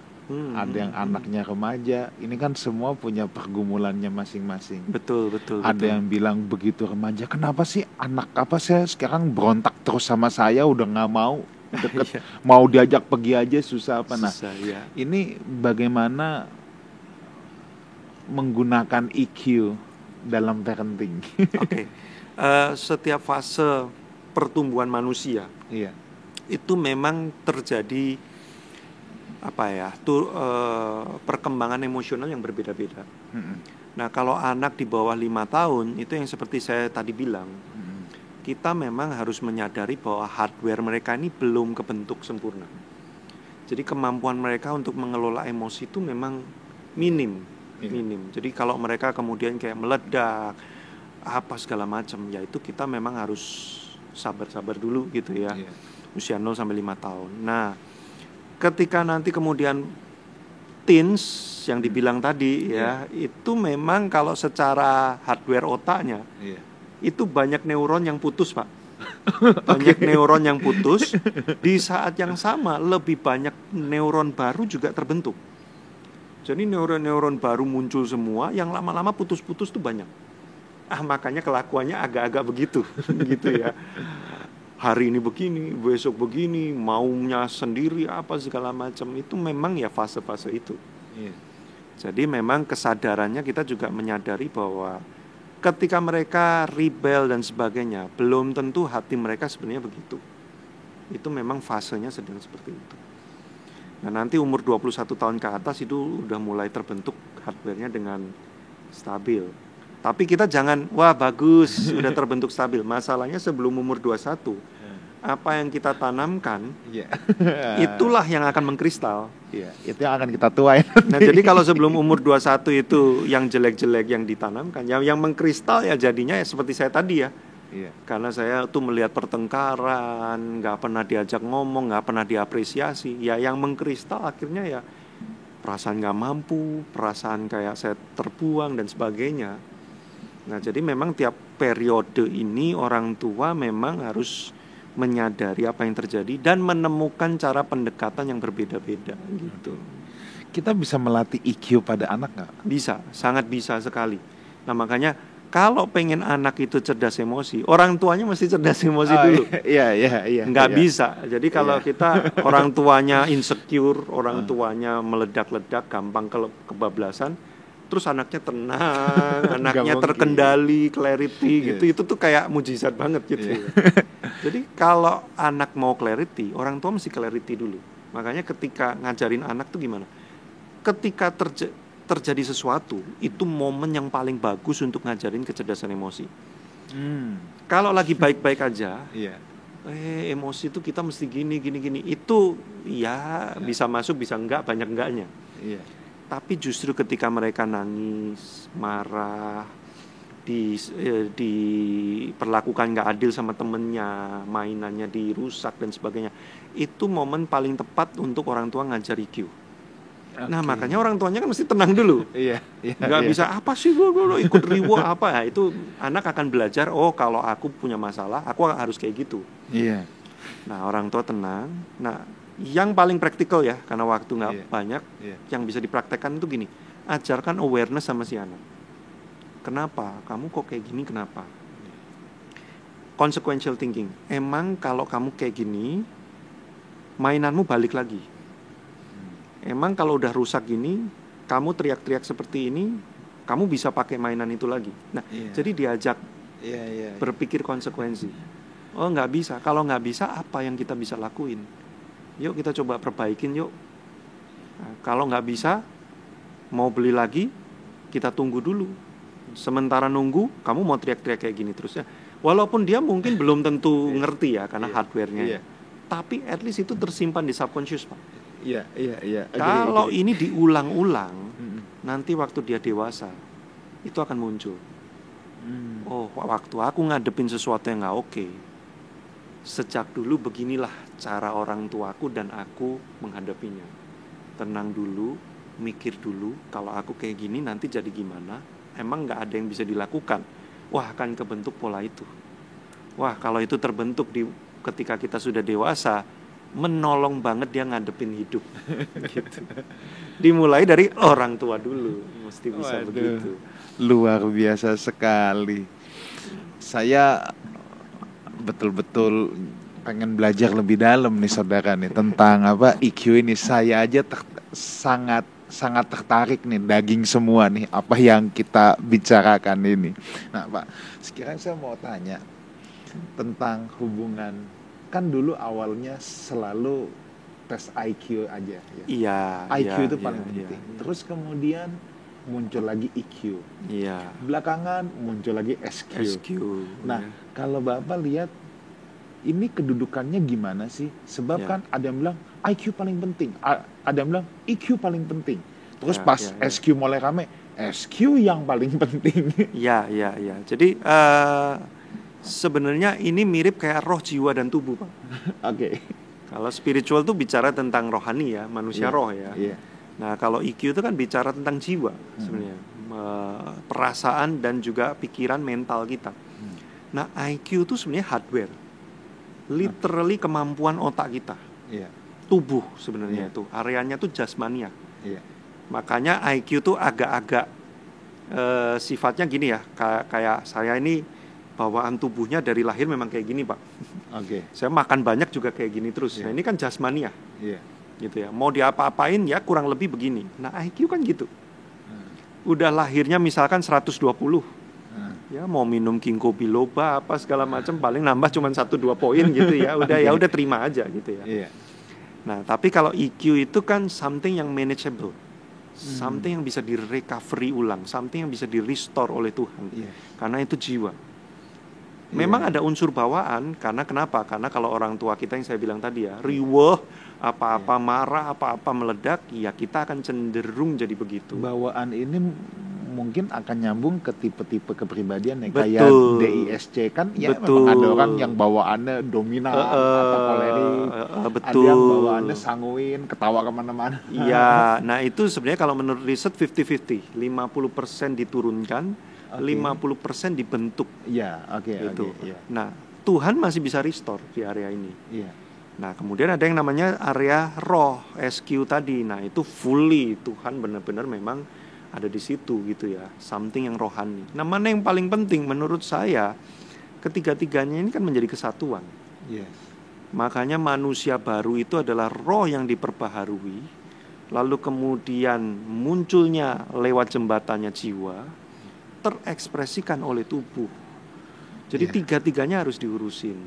ada yang anaknya remaja. Ini kan semua punya pergumulannya masing-masing. Betul. Ada yang bilang begitu remaja, kenapa sih anak saya sekarang berontak terus sama saya, udah nggak mau deket, mau diajak pergi aja susah apa. Nah, ini bagaimana menggunakan EQ dalam parenting? Setiap fase pertumbuhan manusia itu memang terjadi perkembangan emosional yang berbeda-beda. Nah kalau anak di bawah 5 tahun itu yang seperti saya tadi bilang, kita memang harus menyadari bahwa hardware mereka ini belum kebentuk sempurna. Jadi kemampuan mereka untuk mengelola emosi itu memang minim. Jadi kalau mereka kemudian kayak meledak apa segala macam, ya itu kita memang harus sabar-sabar dulu gitu ya. Usia 0 sampai 5 tahun. Nah, ketika nanti kemudian teens yang dibilang tadi itu memang kalau secara hardware otaknya itu banyak neuron yang putus, Pak. Banyak neuron yang putus. Di saat yang sama lebih banyak neuron baru juga terbentuk. Jadi neuron-neuron baru muncul semua, yang lama-lama putus-putus tuh banyak. Makanya kelakuannya agak-agak begitu gitu ya. Hari ini begini, besok begini, maunya sendiri apa segala macam. Itu memang ya fase-fase itu. Jadi memang kesadarannya kita juga menyadari bahwa ketika mereka rebel dan sebagainya, belum tentu hati mereka sebenarnya begitu. Itu memang fasenya sedang seperti itu. Nah nanti umur 21 tahun ke atas itu udah mulai terbentuk hardware-nya dengan stabil. Tapi kita jangan, wah bagus, sudah terbentuk stabil. Masalahnya sebelum umur 21, apa yang kita tanamkan, itulah yang akan mengkristal. Itu yang akan kita tuain. Nah jadi kalau sebelum umur 21 itu yang jelek-jelek yang ditanamkan, yang mengkristal ya jadinya ya seperti saya tadi ya. Karena saya tuh melihat pertengkaran, gak pernah diajak ngomong, gak pernah diapresiasi. Ya yang mengkristal akhirnya ya perasaan gak mampu, perasaan kayak saya terbuang dan sebagainya. Nah jadi memang tiap periode ini orang tua memang harus menyadari apa yang terjadi dan menemukan cara pendekatan yang berbeda-beda gitu. Kita bisa melatih EQ pada anak nggak? Bisa, sangat bisa sekali. Nah makanya Kalau pengen anak itu cerdas emosi, orang tuanya mesti cerdas emosi dulu. Iya. Nggak bisa. Jadi kalau Iya. kita orang tuanya insecure, orang tuanya meledak-ledak, gampang kebablasan, terus anaknya tenang, Nggak anaknya mungkin. terkendali, clarity gitu, Yes. itu tuh kayak mujizat banget gitu. Iya. Ya. Jadi kalau anak mau clarity, orang tua mesti clarity dulu. Makanya ketika ngajarin anak tuh gimana? Ketika terjadi sesuatu, itu momen yang paling bagus untuk ngajarin kecerdasan emosi. Kalau lagi baik-baik aja, Iya. emosi itu kita mesti gini. Itu ya bisa masuk, bisa enggak, banyak enggaknya. Iya. Tapi justru ketika mereka nangis, marah, diperlakukan nggak adil sama temennya, mainannya dirusak dan sebagainya, itu momen paling tepat untuk orang tua ngajar EQ. Nah makanya orang tuanya kan mesti tenang dulu. Iya. Nggak bisa apa sih gue ikut riwo apa ya, itu anak akan belajar. Oh kalau aku punya masalah aku harus kayak gitu. Iya. Nah orang tua tenang. Nah yang paling praktikal ya, karena waktu nggak banyak, yang bisa dipraktekkan itu gini, ajarkan awareness sama si anak. Kenapa kamu kok kayak gini, kenapa? Consequential thinking. Emang kalau kamu kayak gini, mainanmu balik lagi. Emang kalau udah rusak gini, kamu teriak-teriak seperti ini, kamu bisa pakai mainan itu lagi. Nah, jadi diajak berpikir konsekuensi. Oh, nggak bisa. Kalau nggak bisa, apa yang kita bisa lakuin? Yuk kita coba perbaikin yuk. Nah, kalau nggak bisa, mau beli lagi, kita tunggu dulu. Sementara nunggu, kamu mau teriak-teriak kayak gini terus ya. Walaupun dia mungkin belum tentu ngerti ya, karena hardware-nya. Tapi at least itu tersimpan di subconscious, Pak. Iya. Kalau ini diulang-ulang, nanti waktu dia dewasa, itu akan muncul. Oh, waktu aku ngadepin sesuatu yang nggak oke, sejak dulu beginilah cara orang tuaku dan aku menghadapinya. Tenang dulu, mikir dulu, kalau aku kayak gini nanti jadi gimana? Emang nggak ada yang bisa dilakukan? Wah, akan kebentuk pola itu. Wah, kalau itu terbentuk ketika kita sudah dewasa, menolong banget dia ngadepin hidup. Gitu. Dimulai dari orang tua dulu, mesti bisa begitu. Luar biasa sekali. Saya betul-betul pengen belajar lebih dalam nih saudara nih tentang EQ ini. Saya aja sangat tertarik nih, daging semua nih apa yang kita bicarakan ini. Nah Pak, sekarang saya mau tanya tentang hubungan. Kan dulu awalnya selalu tes IQ aja ya. Iya. IQ itu paling penting. Terus kemudian muncul lagi EQ. Iya. Belakangan muncul lagi SQ. Nah, kalau Bapak lihat ini kedudukannya gimana sih? Sebab kan ada yang bilang IQ paling penting, ada yang bilang EQ paling penting. Terus pas SQ mulai rame, SQ yang paling penting. Iya. Jadi sebenarnya ini mirip kayak roh, jiwa, dan tubuh, Pak. Oke. Kalau spiritual tuh bicara tentang rohani ya, manusia roh ya. Nah, kalau EQ itu kan bicara tentang jiwa sebenarnya, perasaan dan juga pikiran mental kita. Nah, IQ itu sebenarnya hardware, literally kemampuan otak kita, tubuh sebenarnya itu, areanya tuh jasmania. Makanya IQ tuh agak-agak sifatnya gini ya, kayak saya ini bawaan tubuhnya dari lahir memang kayak gini, Pak. Saya makan banyak juga kayak gini terus. Nah, ini kan jasmania. Gitu ya. Mau diapa-apain ya kurang lebih begini. Nah, IQ kan gitu. Udah lahirnya misalkan 120. Ya mau minum ginkgo biloba apa segala macam paling nambah cuma 1-2 poin gitu ya. Udah terima aja gitu ya. Nah, tapi kalau EQ itu kan something yang manageable. Something yang bisa di-recovery ulang, something yang bisa di-restore oleh Tuhan. Karena itu jiwa. Memang ada unsur bawaan, karena kenapa? Karena kalau orang tua kita yang saya bilang tadi ya, riweh, apa-apa marah, apa-apa meledak, ya kita akan cenderung jadi begitu. Bawaan ini mungkin akan nyambung ke tipe-tipe kepribadian yang kayak DISC kan ya. Memang ada orang yang bawaannya dominan atau kolerik, ada yang bawaannya sanguin, ketawa kemana-mana. Iya, nah itu sebenarnya kalau menurut riset 50-50, 50% diturunkan, 50% dibentuk. Nah, Tuhan masih bisa restore di area ini. Nah, kemudian ada yang namanya area roh, SQ tadi. Nah, itu fully Tuhan benar-benar memang ada di situ gitu ya, something yang rohani. Nah, mana yang paling penting menurut saya, ketiga-tiganya ini kan menjadi kesatuan. Yes. Makanya manusia baru itu adalah roh yang diperbaharui, lalu kemudian munculnya lewat jembatannya jiwa, terekspresikan oleh tubuh. Jadi tiga-tiganya harus diurusin.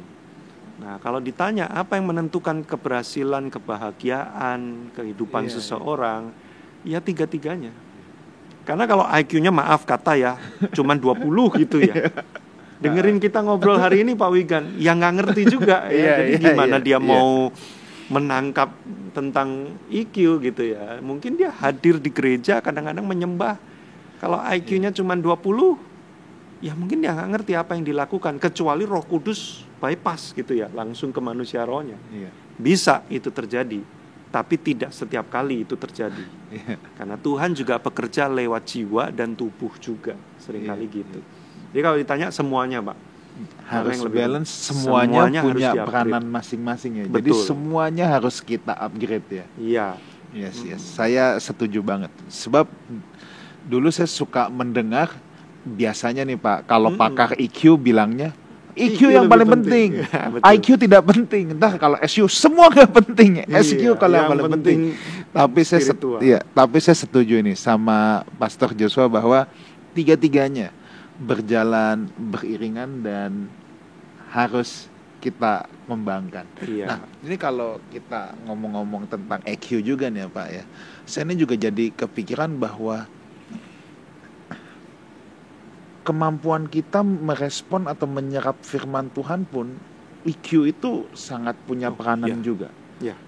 Nah, kalau ditanya apa yang menentukan keberhasilan, kebahagiaan, kehidupan seseorang, ya tiga-tiganya. Karena kalau IQ-nya maaf kata ya, cuman 20 gitu ya. Dengerin kita ngobrol hari ini Pak Wigan, yang nggak ngerti juga ya. Jadi gimana dia mau menangkap tentang IQ gitu ya. Mungkin dia hadir di gereja kadang-kadang menyembah. Kalau IQ-nya cuman 20, ya mungkin dia nggak ngerti apa yang dilakukan. Kecuali Roh Kudus bypass gitu ya, langsung ke manusia rohnya. Bisa itu terjadi. Tapi tidak setiap kali itu terjadi. Karena Tuhan juga bekerja lewat jiwa dan tubuh juga. Seringkali gitu. Jadi kalau ditanya semuanya Pak, harus balance, semuanya punya peranan masing-masing ya. Betul. Jadi semuanya harus kita upgrade ya. Iya. Yes. Saya setuju banget. Sebab dulu saya suka mendengar, biasanya nih Pak, kalau pakar IQ bilangnya IQ yang paling penting. IQ tidak penting. Entah kalau SQ semua nggak penting. SQ kalau yang paling penting. Tapi saya setuju ini sama Pastor Joshua bahwa tiga-tiganya berjalan beriringan dan harus kita kembangkan. Nah, ini kalau kita ngomong-ngomong tentang EQ juga nih ya Pak ya. Saya ini juga jadi kepikiran bahwa kemampuan kita merespon atau menyerap firman Tuhan pun, EQ itu sangat punya peranan juga.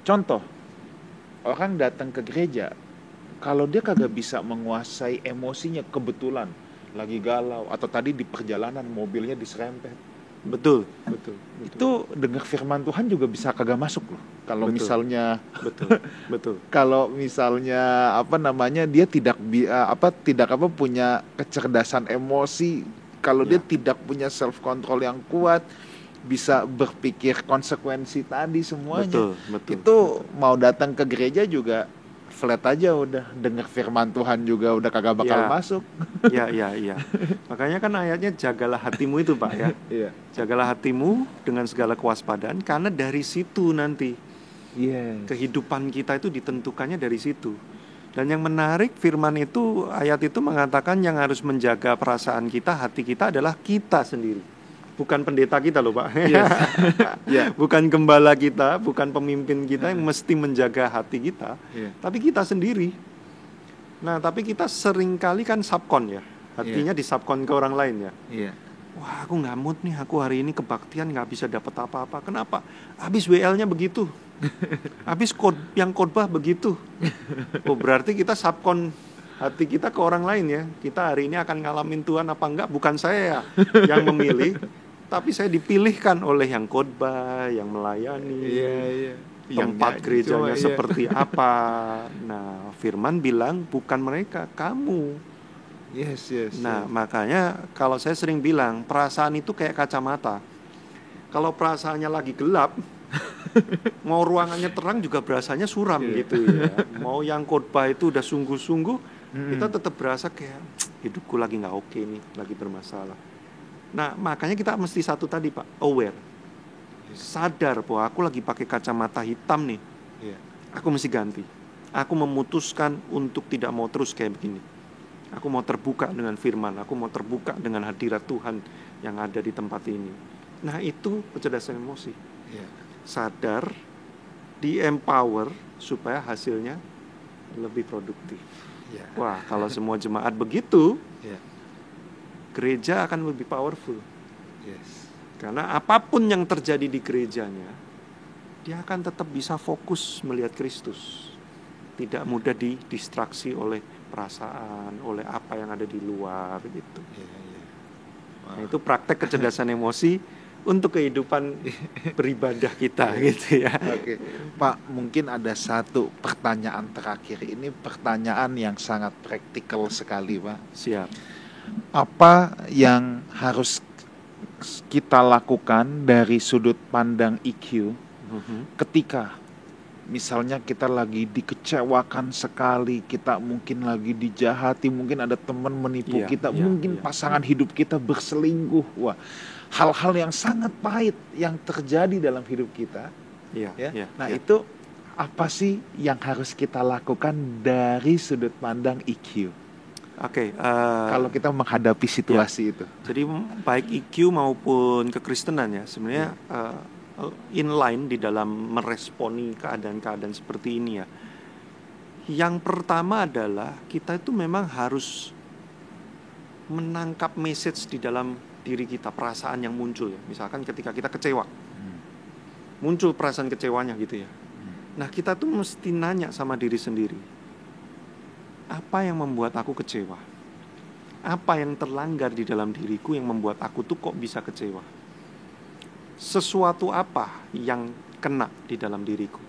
Contoh, orang datang ke gereja, kalau dia kagak bisa menguasai emosinya, kebetulan lagi galau atau tadi di perjalanan mobilnya diserempet, betul. Itu dengar firman Tuhan juga bisa kagak masuk loh. Kalau misalnya betul. Kalau misalnya dia tidak punya kecerdasan emosi, kalau dia tidak punya self control yang kuat, bisa berpikir konsekuensi tadi semuanya. Betul. Mau datang ke gereja juga flat aja, udah dengar firman Tuhan juga udah kagak bakal masuk. Iya. Makanya kan ayatnya jagalah hatimu itu Pak ya. Jagalah hatimu dengan segala kewaspadaan, karena dari situ nanti kehidupan kita itu ditentukannya dari situ. Dan yang menarik, firman itu, ayat itu mengatakan yang harus menjaga perasaan kita, hati kita adalah kita sendiri. Bukan pendeta kita loh Pak. Bukan gembala kita, bukan pemimpin kita yang mesti menjaga hati kita, tapi kita sendiri. Nah, tapi kita seringkali kan subkon ya, hatinya disubkon ke orang lain ya. Wah, aku nggak mood nih, aku hari ini kebaktian nggak bisa dapat apa-apa. Kenapa? Habis WL-nya begitu, habis yang khotbah begitu. Oh, berarti kita subkon hati kita ke orang lain ya. Kita hari ini akan ngalamin Tuhan apa enggak, bukan saya yang memilih, tapi saya dipilihkan oleh yang khotbah, yang melayani, tempat gerejanya seperti apa. Nah, firman bilang bukan mereka, kamu. Nah, makanya kalau saya sering bilang, perasaan itu kayak kacamata. Kalau perasaannya lagi gelap, mau ruangannya terang juga berasanya suram gitu ya. Mau yang khotbah itu udah sungguh-sungguh, kita tetap berasa kayak hidupku lagi nggak oke nih, lagi bermasalah. Nah, makanya kita mesti satu tadi Pak, aware, sadar bahwa aku lagi pakai kacamata hitam nih. Aku mesti ganti. Aku memutuskan untuk tidak mau terus kayak begini. Aku mau terbuka dengan firman, aku mau terbuka dengan hadirat Tuhan yang ada di tempat ini. Nah, itu kecerdasan emosi. Sadar, di-empower supaya hasilnya lebih produktif. Wah, kalau semua jemaat begitu, gereja akan lebih powerful. Karena apapun yang terjadi di gerejanya, dia akan tetap bisa fokus melihat Kristus. Tidak mudah didistraksi oleh perasaan, oleh apa yang ada di luar gitu. Nah, itu praktek kecerdasan emosi untuk kehidupan beribadah kita gitu ya. Oke. Pak, mungkin ada satu pertanyaan terakhir. Ini pertanyaan yang sangat praktikal sekali, Pak. Siap. Apa yang harus kita lakukan dari sudut pandang EQ ketika misalnya kita lagi dikecewakan sekali, kita mungkin lagi dijahati, mungkin ada teman menipu Iya, kita, iya, mungkin iya. pasangan hidup kita berselingkuh. Wah, hal-hal yang sangat pahit yang terjadi dalam hidup kita, Iya, ya. iya, Nah, iya. itu apa sih yang harus kita lakukan dari sudut pandang EQ Oke, kalau kita menghadapi ya. situasi itu? Jadi baik EQ maupun kekristenan ya sebenarnya inline di dalam meresponi keadaan-keadaan seperti ini ya. Yang pertama adalah kita itu memang harus menangkap message di dalam diri kita, perasaan yang muncul ya. Misalkan ketika kita kecewa, muncul perasaan kecewanya gitu ya. Nah, kita tuh mesti nanya sama diri sendiri, apa yang membuat aku kecewa? Apa yang terlanggar di dalam diriku yang membuat aku tuh kok bisa kecewa? Sesuatu apa yang kena di dalam diriku?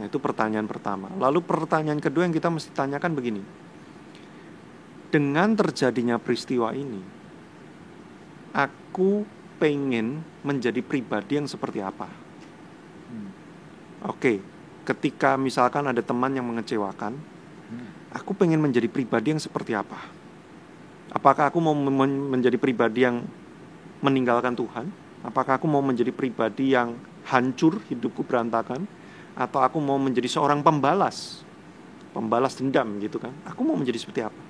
Nah, itu pertanyaan pertama. Lalu pertanyaan kedua yang kita mesti tanyakan begini. Dengan terjadinya peristiwa ini, aku pengen menjadi pribadi yang seperti apa? Oke, ketika misalkan ada teman yang mengecewakan, aku pengen menjadi pribadi yang seperti apa? Apakah aku mau menjadi pribadi yang meninggalkan Tuhan? Apakah aku mau menjadi pribadi yang hancur, hidupku berantakan? Atau aku mau menjadi seorang pembalas dendam gitu kan? Aku mau menjadi seperti apa?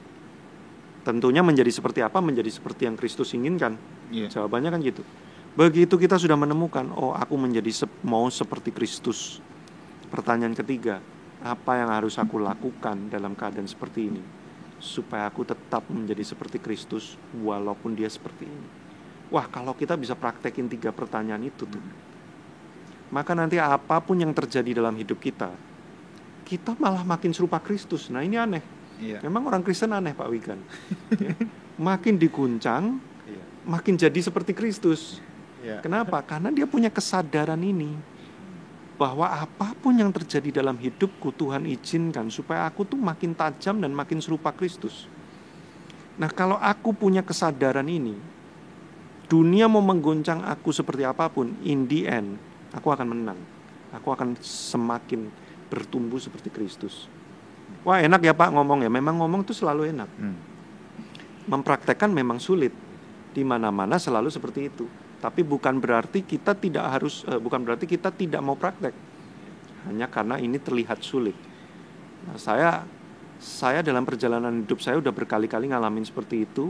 Tentunya menjadi seperti apa? Menjadi seperti yang Kristus inginkan. Jawabannya kan gitu. Begitu kita sudah menemukan, oh aku mau seperti Kristus. Pertanyaan ketiga, apa yang harus aku lakukan dalam keadaan seperti ini supaya aku tetap menjadi seperti Kristus walaupun dia seperti ini? Wah, kalau kita bisa praktekin 3 pertanyaan itu tuh, maka nanti apapun yang terjadi dalam hidup kita malah makin serupa Kristus. Nah, ini aneh. Memang orang Kristen aneh, Pak Wigan. Ya. Makin diguncang, makin jadi seperti Kristus. Kenapa? Karena dia punya kesadaran ini, bahwa apapun yang terjadi dalam hidupku, Tuhan izinkan supaya aku tuh makin tajam dan makin serupa Kristus. Nah, kalau aku punya kesadaran ini, dunia mau mengguncang aku seperti apapun, in the end, aku akan menang. Aku akan semakin bertumbuh seperti Kristus. Wah, enak ya Pak ngomong ya. Memang ngomong tuh selalu enak. Mempraktekkan memang sulit. Di mana-mana selalu seperti itu. Tapi bukan berarti kita tidak mau praktek. Hanya karena ini terlihat sulit. Nah, saya dalam perjalanan hidup saya udah berkali-kali ngalamin seperti itu.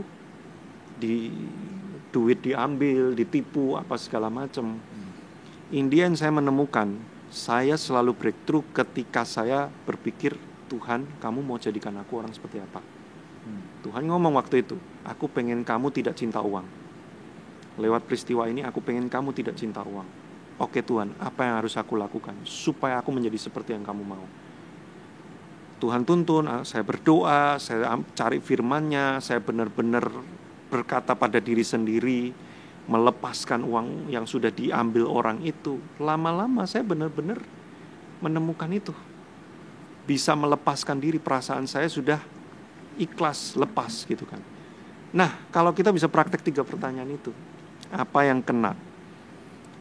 Duit diambil, ditipu, apa segala macam. Indian saya menemukan, saya selalu breakthrough ketika saya berpikir, Tuhan, kamu mau jadikan aku orang seperti apa? Tuhan ngomong waktu itu, aku pengen kamu tidak cinta uang. Lewat peristiwa ini aku pengen kamu tidak cinta uang. Oke Tuhan, apa yang harus aku lakukan supaya aku menjadi seperti yang kamu mau? Tuhan tuntun, saya berdoa, saya cari firman-Nya, saya benar-benar berkata pada diri sendiri, melepaskan uang yang sudah diambil orang itu. Lama-lama saya benar-benar menemukan itu. Bisa melepaskan diri, perasaan saya sudah ikhlas, lepas gitu kan. Nah, kalau kita bisa praktek 3 pertanyaan itu, apa yang kena?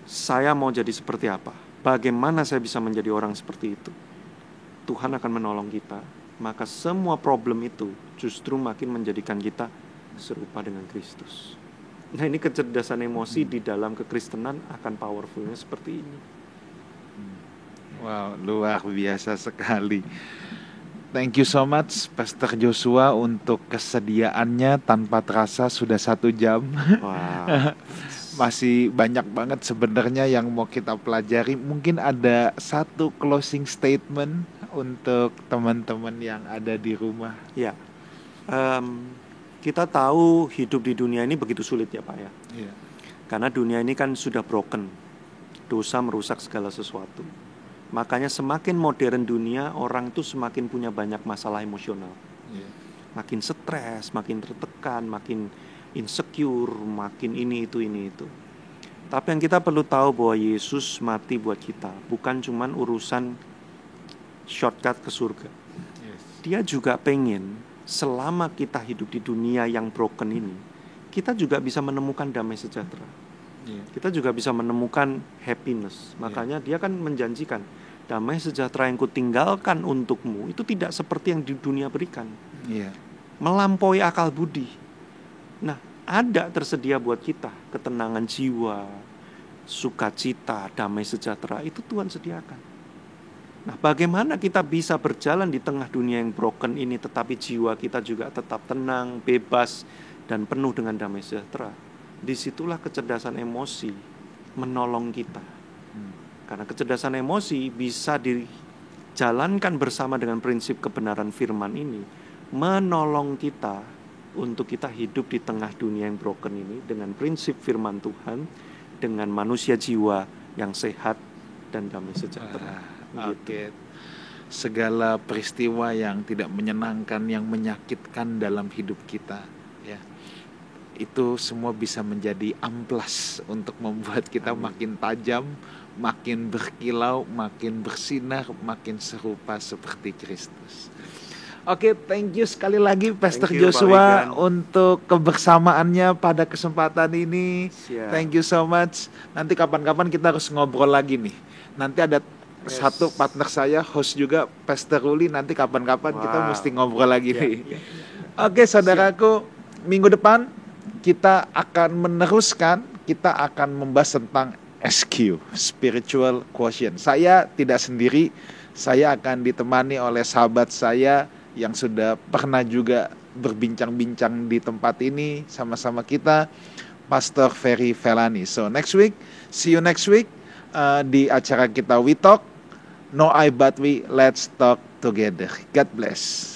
Saya mau jadi seperti apa? Bagaimana saya bisa menjadi orang seperti itu? Tuhan akan menolong kita. Maka semua problem itu justru makin menjadikan kita serupa dengan Kristus. Nah, ini kecerdasan emosi di dalam kekristenan akan powerfulnya seperti ini. Wow, luar biasa sekali. Thank you so much Pastor Joshua untuk kesediaannya. Tanpa terasa sudah 1 jam. Wow. Masih banyak banget sebenarnya yang mau kita pelajari. Mungkin ada 1 closing statement untuk teman-teman yang ada di rumah. Ya, kita tahu hidup di dunia ini begitu sulit ya Pak ya. Karena dunia ini kan sudah broken. Dosa merusak segala sesuatu. Makanya semakin modern dunia, orang tuh semakin punya banyak masalah emosional. Makin stres, makin tertekan, makin insecure, makin ini itu. Tapi yang kita perlu tahu bahwa Yesus mati buat kita, bukan cuman urusan shortcut ke surga. Dia juga pengen selama kita hidup di dunia yang broken ini, kita juga bisa menemukan damai sejahtera. Kita juga bisa menemukan happiness. Makanya dia kan menjanjikan, damai sejahtera yang kutinggalkan untukmu itu tidak seperti yang di dunia berikan. Iya. Melampaui akal budi. Nah, ada tersedia buat kita ketenangan jiwa, sukacita, damai sejahtera, itu Tuhan sediakan. Nah, bagaimana kita bisa berjalan di tengah dunia yang broken ini, tetapi jiwa kita juga tetap tenang, bebas, dan penuh dengan damai sejahtera? Disitulah kecerdasan emosi menolong kita. Karena kecerdasan emosi bisa dijalankan bersama dengan prinsip kebenaran firman ini, menolong kita untuk kita hidup di tengah dunia yang broken ini dengan prinsip firman Tuhan, dengan manusia jiwa yang sehat dan damai sejahtera. Oke. Segala peristiwa yang tidak menyenangkan, yang menyakitkan dalam hidup kita, ya, itu semua bisa menjadi amplas untuk membuat kita makin tajam, makin berkilau, makin bersinar, makin serupa seperti Kristus. Oke, thank you sekali lagi Pastor Joshua untuk kebersamaannya pada kesempatan ini. Siap. Thank you so much. Nanti kapan-kapan kita harus ngobrol lagi nih. Nanti ada satu partner saya, host juga, Pastor Ruli. Nanti kapan-kapan kita mesti ngobrol lagi nih. Oke, saudaraku, minggu depan kita akan meneruskan, kita akan membahas tentang SQ, Spiritual Quotient. Saya tidak sendiri, saya akan ditemani oleh sahabat saya yang sudah pernah juga berbincang-bincang di tempat ini sama-sama kita, Pastor Ferry Felani. So next week, see you next week di acara kita We Talk, No I But We, Let's Talk Together. God bless.